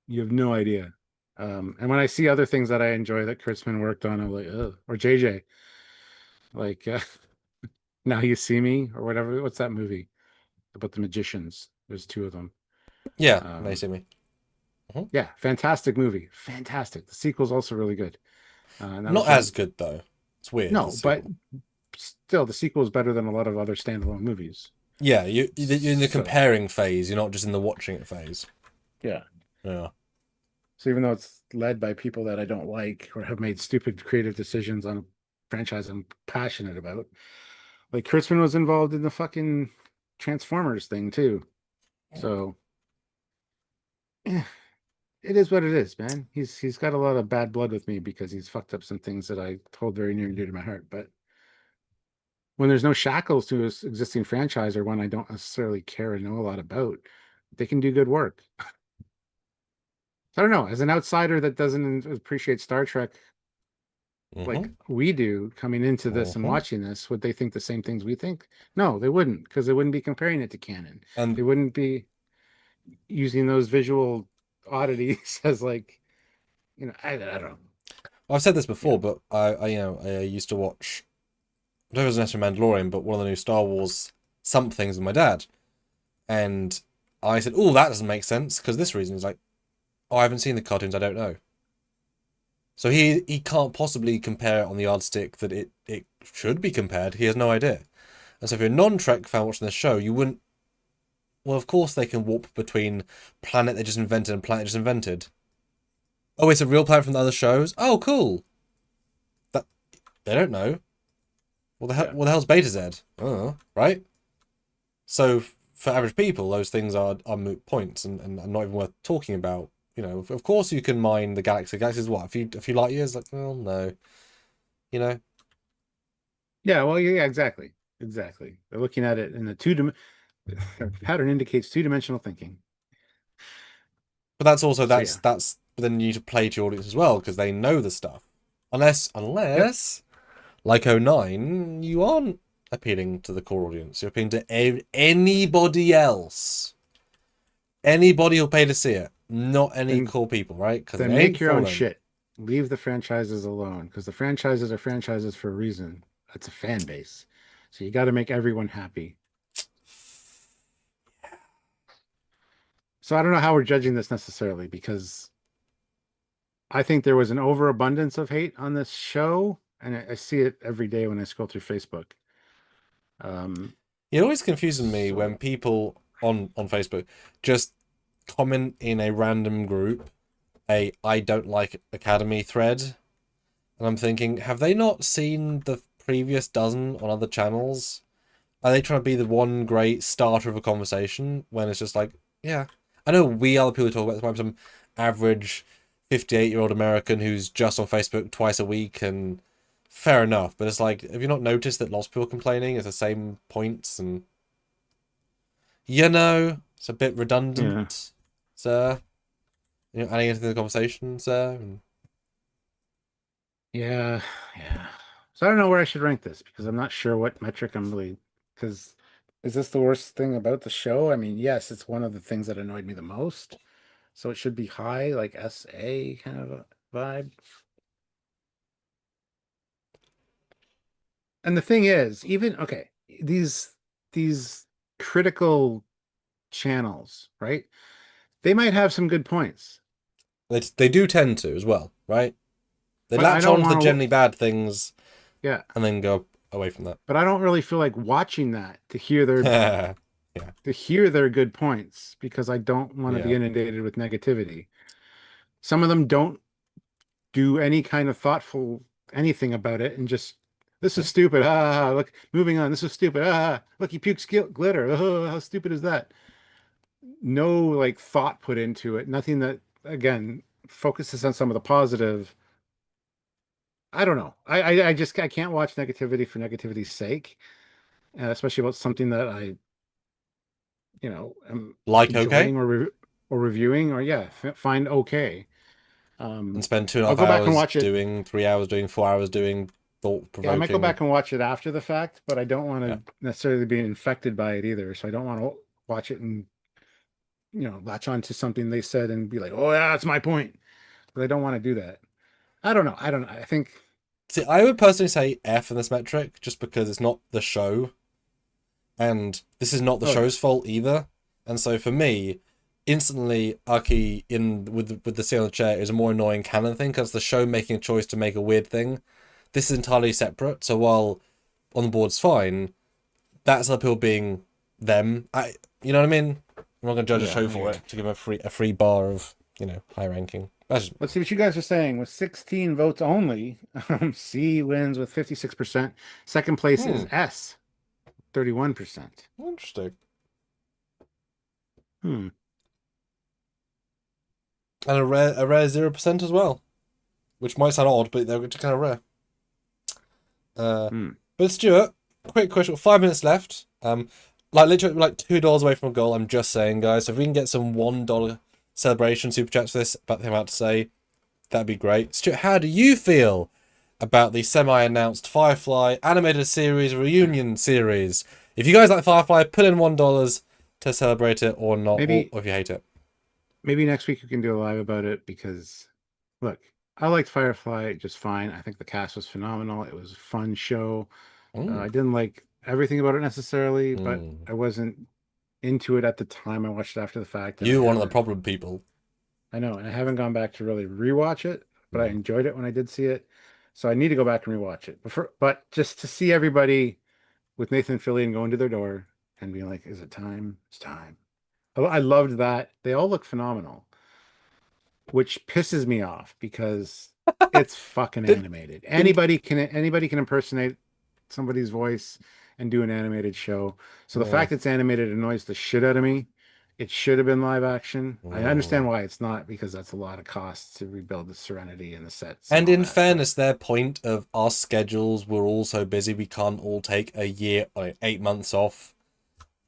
You have no idea. And when I see other things that I enjoy that Kurtzman worked on, I'm like, ugh. Or JJ, like Now You See Me, or whatever. What's that movie about the magicians? There's 2 of them. Yeah, Now You See Me. Yeah, fantastic movie. Fantastic. The sequel's also really good. Not as good though. It's weird. No, but still, the sequel is better than a lot of other standalone movies. Yeah, you're in the comparing phase. You're not just in the watching it phase. Yeah. Yeah. So even though it's led by people that I don't like or have made stupid creative decisions on a franchise I'm passionate about, like Kurtzman was involved in the fucking Transformers thing too. So it is what it is, man. He's got a lot of bad blood with me because he's fucked up some things that I hold very near and dear to my heart. But when there's no shackles to his existing franchise, or one I don't necessarily care and know a lot about, they can do good work. I don't know. As an outsider that doesn't appreciate Star Trek like we do, coming into this and watching this, would they think the same things we think? No, they wouldn't, because they wouldn't be comparing it to canon. And they wouldn't be using those visual oddities as like, I don't know. I've said this before, but I used to watch, I don't know if it was necessarily Mandalorian, but one of the new Star Wars somethings with my dad. And I said, oh, that doesn't make sense, because this reason. He's like, oh, I haven't seen the cartoons, I don't know. So he can't possibly compare it on the yardstick that it should be compared. He has no idea. And so if you're a non-Trek fan watching this show, you wouldn't... Well, of course they can warp between planet they just invented and planet they just invented. Oh, it's a real planet from the other shows? Oh, cool. That they don't know. What the hell's Beta Z? Right? So for average people, those things are moot points and not even worth talking about. You know, of course you can mine the galaxy. Galaxy's what, a few light years? Like, well, no. You know? Yeah, well, yeah, exactly. Exactly. They're looking at it in a pattern indicates two-dimensional thinking. But that's also, So yeah. but then you need to play to your audience as well, because they know the stuff. Unless, Yep. like '09, you aren't appealing to the core audience. You're appealing to anybody else. Anybody who'll pay to see it. Not any Then cool people, right? Because it then ain't make your for own them. shit. Leave the franchises alone because the franchises are franchises for a reason. That's a fan base. So you got to make everyone happy. So I don't know how we're judging this necessarily because I think there was an overabundance of hate on this show, and I see it every day when I scroll through Facebook. It always confuses me when So people on Facebook just comment in a random group a "I don't like Academy" thread, and I'm thinking, have they not seen the previous dozen on other channels? Are they trying to be the one great starter of a conversation when it's just like, yeah, I know we are the people who talk about this. I'm some average 58-year-old American who's just on Facebook twice a week, and fair enough. But it's like, have you not noticed that lots of people complaining is the same points, and it's a bit yeah, redundant, sir. You know, adding into the conversation, sir. And yeah, yeah. So I don't know where I should rank this because I'm not sure what metric I'm really. Because is this the worst thing about the show? I mean, yes, it's one of the things that annoyed me the most. So it should be high, like SA kind of a vibe. And the thing is, even okay, these critical channels, right? They might have some good points, they do tend to as well, right? They but I latch don't on to the want to. generally bad things Yeah, and then go away from that. but I don't really feel like watching that Yeah, to hear their good points because I don't want to be yeah, inundated with negativity. Some of them don't do any kind of thoughtful anything about it and just this is stupid. Ah, look, moving on. This is stupid. Ah, look, he pukes glitter. Oh, how stupid is that? No like thought put into it. Nothing that again focuses on some of the positive. I don't know. I just I can't watch negativity for negativity's sake, especially about something that I am like okay, enjoying or reviewing or yeah, find okay. and spend two and a I'll half go back and hours watch it. doing, 3 hours doing, 4 hours doing, thought Yeah, I might go provoking. back and watch it after the fact, but I don't want Yeah, to necessarily be infected by it either. So I don't want to watch it and latch on to something they said and be like, "Oh yeah, that's my point." But I don't want to do that. I don't know. I don't know. I think see, I would personally say F in this metric just because it's not the show, and this is not the oh yeah. show's fault either. And so for me, instantly Aki in with the seat on the chair is a more annoying canon thing because the show making a choice to make a weird thing. This is entirely separate. So while on the board's fine, that's other people being them. You know what I mean? I'm not gonna judge a Yeah, show I for hear you. it to give a free bar of high ranking. That's just, Let's see what you guys are saying. With 16 votes only, C wins with 56%. Second place is S, 31%. interesting. Hmm. And a rare 0% as well, which might sound odd, but they're just kind of rare. Hmm. But Stuart, quick question. 5 minutes left. Like literally like $2 away from a goal. I'm just saying, guys. So if we can get some $1 celebration super chats for this, about the thing I'm about to say, that'd be great. Stuart, how do you feel about the semi-announced Firefly animated series reunion series? If you guys like Firefly, put in $1 to celebrate it or not, or Maybe if you hate it. maybe next week we can do a live about it because look, I liked Firefly just fine. I think the cast was phenomenal. It was a fun show. I Mm. didn't like everything about it necessarily, but Mm. I wasn't into it at the time. I watched it after the fact, and I You're one of the haven't. problem people. I know, and I haven't gone back to really rewatch it, but I Mm. enjoyed it when I did see it. So I need to go back and rewatch it. But just to see everybody with Nathan Fillion going to their door and being like, "Is it time? It's time." I loved that. They all look phenomenal, which pisses me off because it's fucking Did animated. didn't Anybody can impersonate somebody's voice and do an animated show. So the Mm, fact it's animated annoys the shit out of me. It should have been live action. I understand mm. why it's not, because that's a lot of costs to rebuild the Serenity and the sets and And all in that. But fairness, their point of our schedules, we're all so busy, we can't all take a year, like 8 months off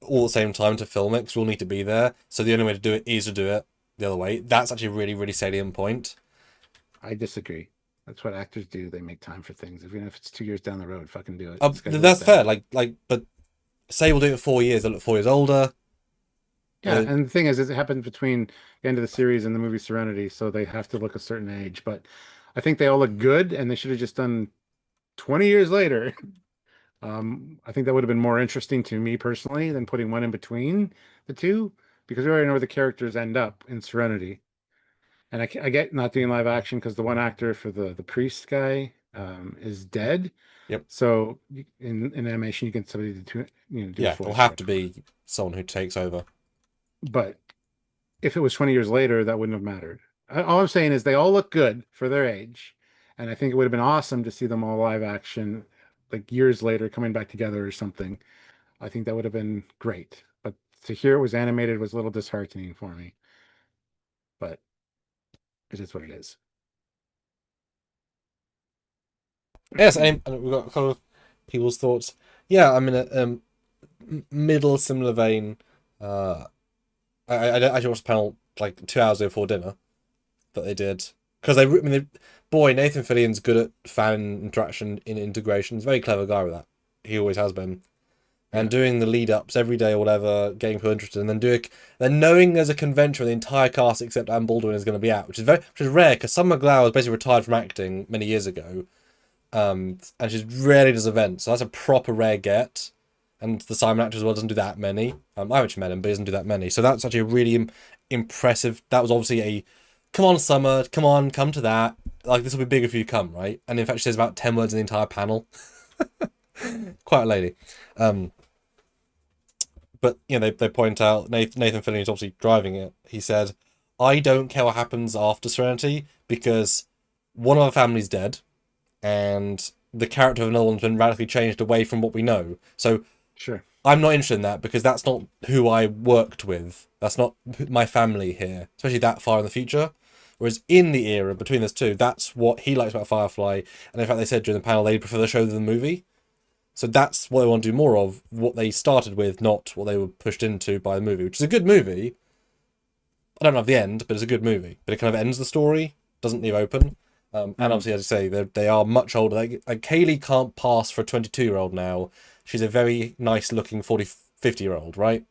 all at the same time to film it because we'll need to be there. So the only way to do it is to do it the other way. That's actually a really, really salient point. I disagree. That's what actors do. They make time for things. Even if it's 2 years down the road, fucking do it. Schedule it That's fair. down. But say we'll do it for 4 years, they'll look 4 years older. Yeah, and the thing is it happens between the end of the series and the movie Serenity, so they have to look a certain age. But I think they all look good, and they should have just done 20 years later. I think that would have been more interesting to me personally than putting one in between the two, because we already know where the characters end up in Serenity. And I get not doing live action because the one actor for the priest guy is dead. Yep. So in animation, you get somebody to do a Yeah, it'll voice have work. to be someone who takes over. But if it was 20 years later, that wouldn't have mattered. All I'm saying is they all look good for their age. And I think it would have been awesome to see them all live action, like years later, coming back together or something. I think that would have been great. But to hear it was animated was a little disheartening for me. But it is what it is. Yes, and we've got kind of people's thoughts. Yeah, I'm in a middle similar vein. I actually watched the panel like 2 hours before dinner that they did because boy, Nathan Fillion's good at fan interaction in integrations. Very clever guy with that. He always has been. And Yeah. doing the lead ups every day or whatever, getting people interested, and then knowing there's a convention where the entire cast except Anne Baldwin is going to be at, which is rare because Summer Glau was basically retired from acting many years ago, and she rarely does events, so that's a proper rare get. And the Simon actor as well doesn't do that many. I haven't met him, but he doesn't do that many. So that's actually a really impressive. That was obviously a, come on, Summer, come to that. Like, this will be big if you come, right? And in fact, she says about 10 words in the entire panel. Quite a lady. But, they point out, Nathan Fillion is obviously driving it. He said, I don't care what happens after Serenity because one of our family's dead and the character of another one's been radically changed away from what we know. So Sure. I'm not interested in that because that's not who I worked with. That's not my family here, especially that far in the future. Whereas in the era between those two, that's what he likes about Firefly. And in fact, they said during the panel they prefer the show than the movie. So that's what they want to do more of, what they started with, not what they were pushed into by the movie, which is a good movie. I don't know the end, but it's a good movie. But it kind of ends the story, doesn't leave open. And obviously, as I say, they are much older. Like Kaylee can't pass for a 22-year-old now. She's a very nice-looking 50-year-old, right?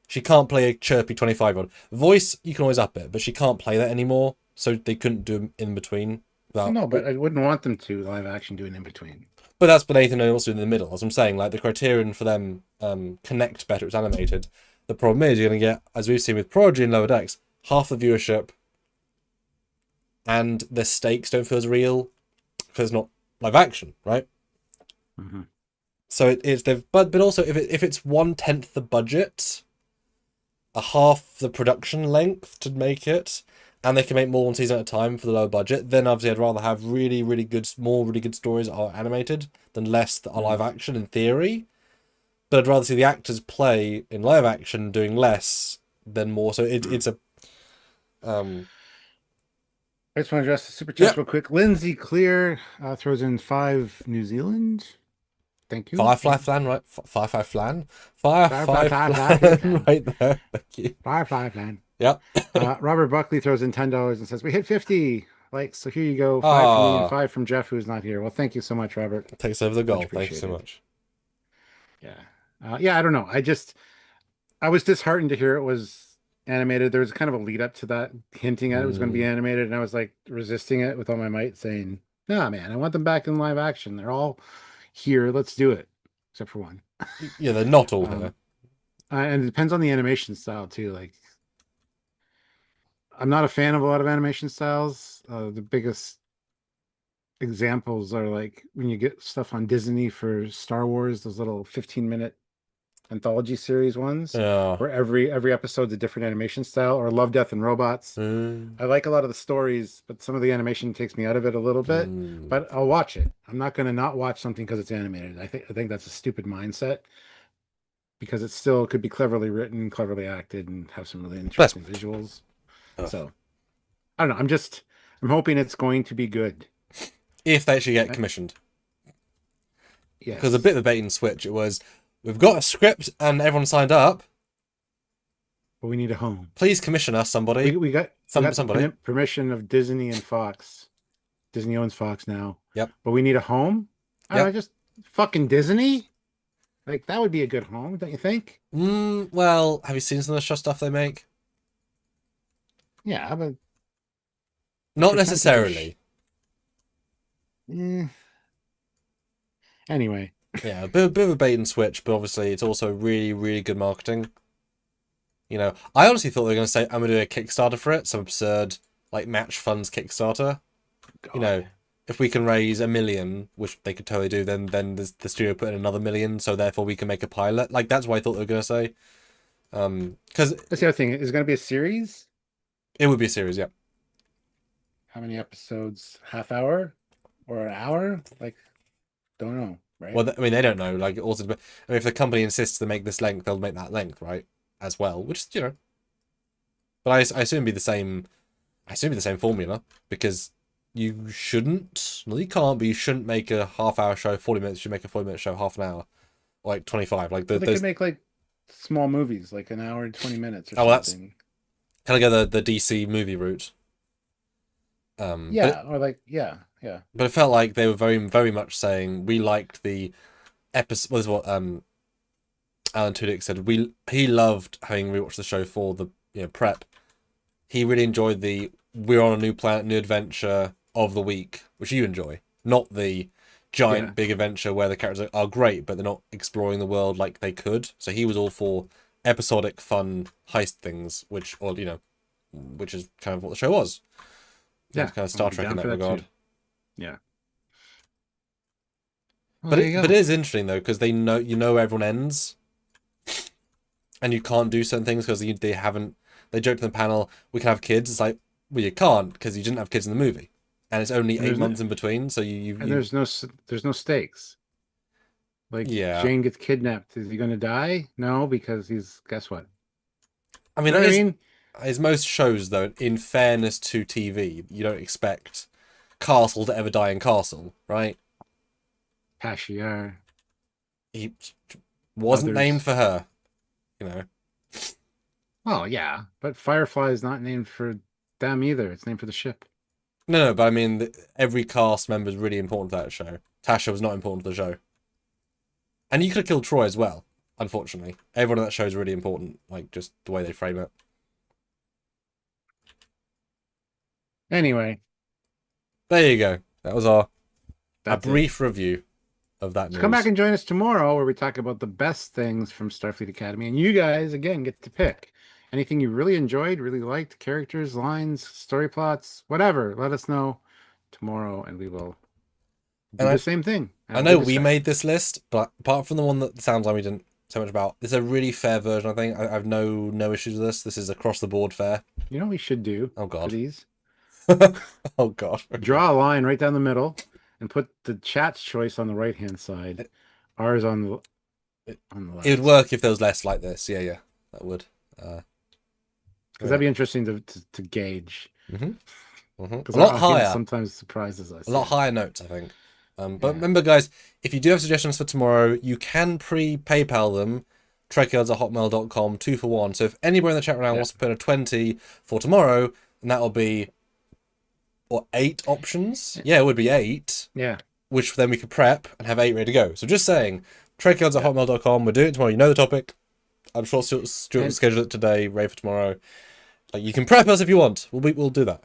She can't play a chirpy 25-year-old. Voice, you can always up it, but she can't play that anymore, so they couldn't do in between. No, but I wouldn't want them to live action doing in between. But that's what Nathan also in the middle. As I'm saying, like the criterion for them connect better. It's animated. The problem is you're going to get, as we've seen with Prodigy and Lower Decks, half the viewership, and the stakes don't feel as real because it's not live action, right? Mm-hmm. So but also if it's 1/10 the budget, a half the production length to make it, and they can make more one season at a time for the lower budget, then obviously I'd rather have really good stories that are animated than less that are live action in theory. But I'd rather see the actors play in live action doing less than more. So it's a I just want to address the super chats real quick. Lindsay Clear throws in 5 New Zealand. Thank you. Firefly flan, right? Firefly flan? Firefly flan right there. Thank you. Firefly flan. Yep. Robert Buckley throws in $10 and says, we hit 50 likes. So here you go. 5 from me and 5 from Jeff, who's not here. Well, thank you so much, Robert. Takes over the goal. Thank you so much. Yeah. Yeah, I don't know. I was disheartened to hear it was animated. There was kind of a lead up to that, hinting at it was going to be animated, and I was like resisting it with all my might, saying, "Nah, man, I want them back in live action. They're all here. Let's do it." Except for one. Yeah, they're not all there. And it depends on the animation style too. Like, I'm not a fan of a lot of animation styles. The biggest examples are like when you get stuff on Disney for Star Wars, those little 15-minute anthology series ones, Yeah. where every episode's a different animation style, or Love, Death, and Robots. Mm, I like a lot of the stories, but some of the animation takes me out of it a little bit. mm. But I'll watch it. I'm not going to not watch something because it's animated. I think that's a stupid mindset because it still could be cleverly written, cleverly acted, and have some really Bless. interesting visuals. Ugh. So I don't know. I'm hoping it's going to be good. If they actually get commissioned. Because a Yes. bit of a bait and switch, it was, we've got a script and everyone signed up. But we need a home. Please commission us, somebody. We got Somebody. the permission of Disney and Fox. Disney owns Fox now. Yep. But we need a home. I don't Yep. know, just fucking Disney. Like that would be a good home, don't you think? Well, have you seen some of the show stuff they make? Yeah, but Not percentage. necessarily. Anyway, Yeah, a bit of a bait and switch, but obviously it's also really, really good marketing. You know, I honestly thought they were going to say, I'm going to do a Kickstarter for it, some absurd, like, match funds Kickstarter. God. You know, if we can raise $1 million, which they could totally do, then the studio put in another $1 million, so therefore we can make a pilot. Like, that's what I thought they were going to say. Because That's the other thing. Is it going to be a series? it would be a series, yeah. How many episodes? Half hour or an hour? Like, don't know, right? Well, I mean, they don't know. Like, also, I mean, if the company insists to make this length, they'll make that length, right? As well, which is, you know. But I assume it'd be the same. I assume it'd be the same formula because you shouldn't. Well, you can't, but you shouldn't make a half-hour show 40 minutes. You should make a 40-minute show half an hour, or like 25. Like Well, they those could make like small movies, like an hour and 20 minutes or Oh, well, that's- something. kind of go the DC movie route. Yeah, or like yeah. But it felt like they were very, very much saying we liked the episode. Was what Alan Tudyk said. He loved having rewatched the show for the prep. He really enjoyed the we're on a new planet, new adventure of the week, which you enjoy, not the giant big adventure where the characters are great, but they're not exploring the world like they could. So he was all for episodic, fun heist things, which is kind of what the show was. Yeah, It's kind of Star I'd be Trek in down that for that regard. too. Yeah. But it is interesting though because they know everyone ends, and you can't do certain things because they haven't. They joked in the panel, we can have kids. It's like, well, you can't because you didn't have kids in the movie, and it's only 8 months in between. So there's no stakes. Like Yeah. Jane gets kidnapped. Is he going to die? No, because guess what? I mean, You know what I mean? as most shows though, in fairness to TV, you don't expect Castle to ever die in Castle, right? Cashier. He wasn't Others. named for her, you know. Oh yeah, but Firefly is not named for them either. It's named for the ship. No, but I mean, every cast member is really important to that show. Tasha was not important to the show. And you could have killed Troy as well, unfortunately. Everyone in that show is really important, like, just the way they frame it. Anyway, There you go. That was a that's it. brief review of that So news. come back and join us tomorrow where we talk about the best things from Starfleet Academy. And you guys, again, get to pick anything you really enjoyed, really liked, characters, lines, story plots, whatever. Let us know tomorrow and we will do the same thing. I know we made this list, but apart from the one that sounds like we didn't so much about, it's a really fair version, I think. I have no issues with this. This is across the board fair. You know what we should do Oh, God. for these? Oh, God. Draw a line right down the middle and put the chat's choice on the right-hand side. Ours on the left. It would work if there was less like this. Yeah, that would. Because that'd be interesting to gauge. A Because lot higher. Sometimes surprises us. A lot higher notes, I think. But remember, guys, if you do have suggestions for tomorrow, you can PayPal them. Trekyards@hotmail.com, 2 for 1. So if anybody in the chat right now wants to put in a 20 for tomorrow, then that'll be 8 options? Yeah, it would be 8. Yeah. Which then we could prep and have 8 ready to go. So just saying, Trekyards@hotmail.com. We're doing it tomorrow. You know the topic. I'm sure Stuart will schedule it today, ready for tomorrow. Like, you can prep us if you want. We'll do that.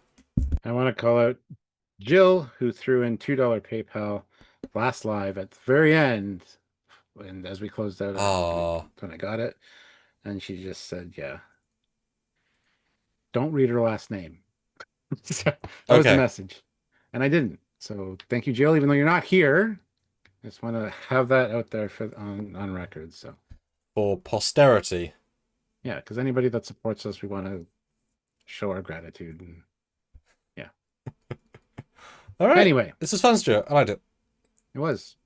I want to call out Jill, who threw in $2 PayPal last live at the very end. And as we closed out, when I got it, and she just said, yeah, don't read her last name. So that was the message. And I didn't. So thank you, Jill, even though you're not here. I just want to have that out there on record. So for posterity. Yeah, because anybody that supports us, we want to show our gratitude. And yeah. All right. Anyway, this was fun, Stuart. I liked it. it was.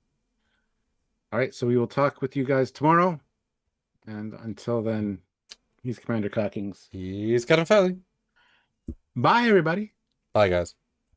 All right, so we will talk with you guys tomorrow. And until then, he's Commander Cockings. He's Captain Foley. Bye, everybody. Bye, guys.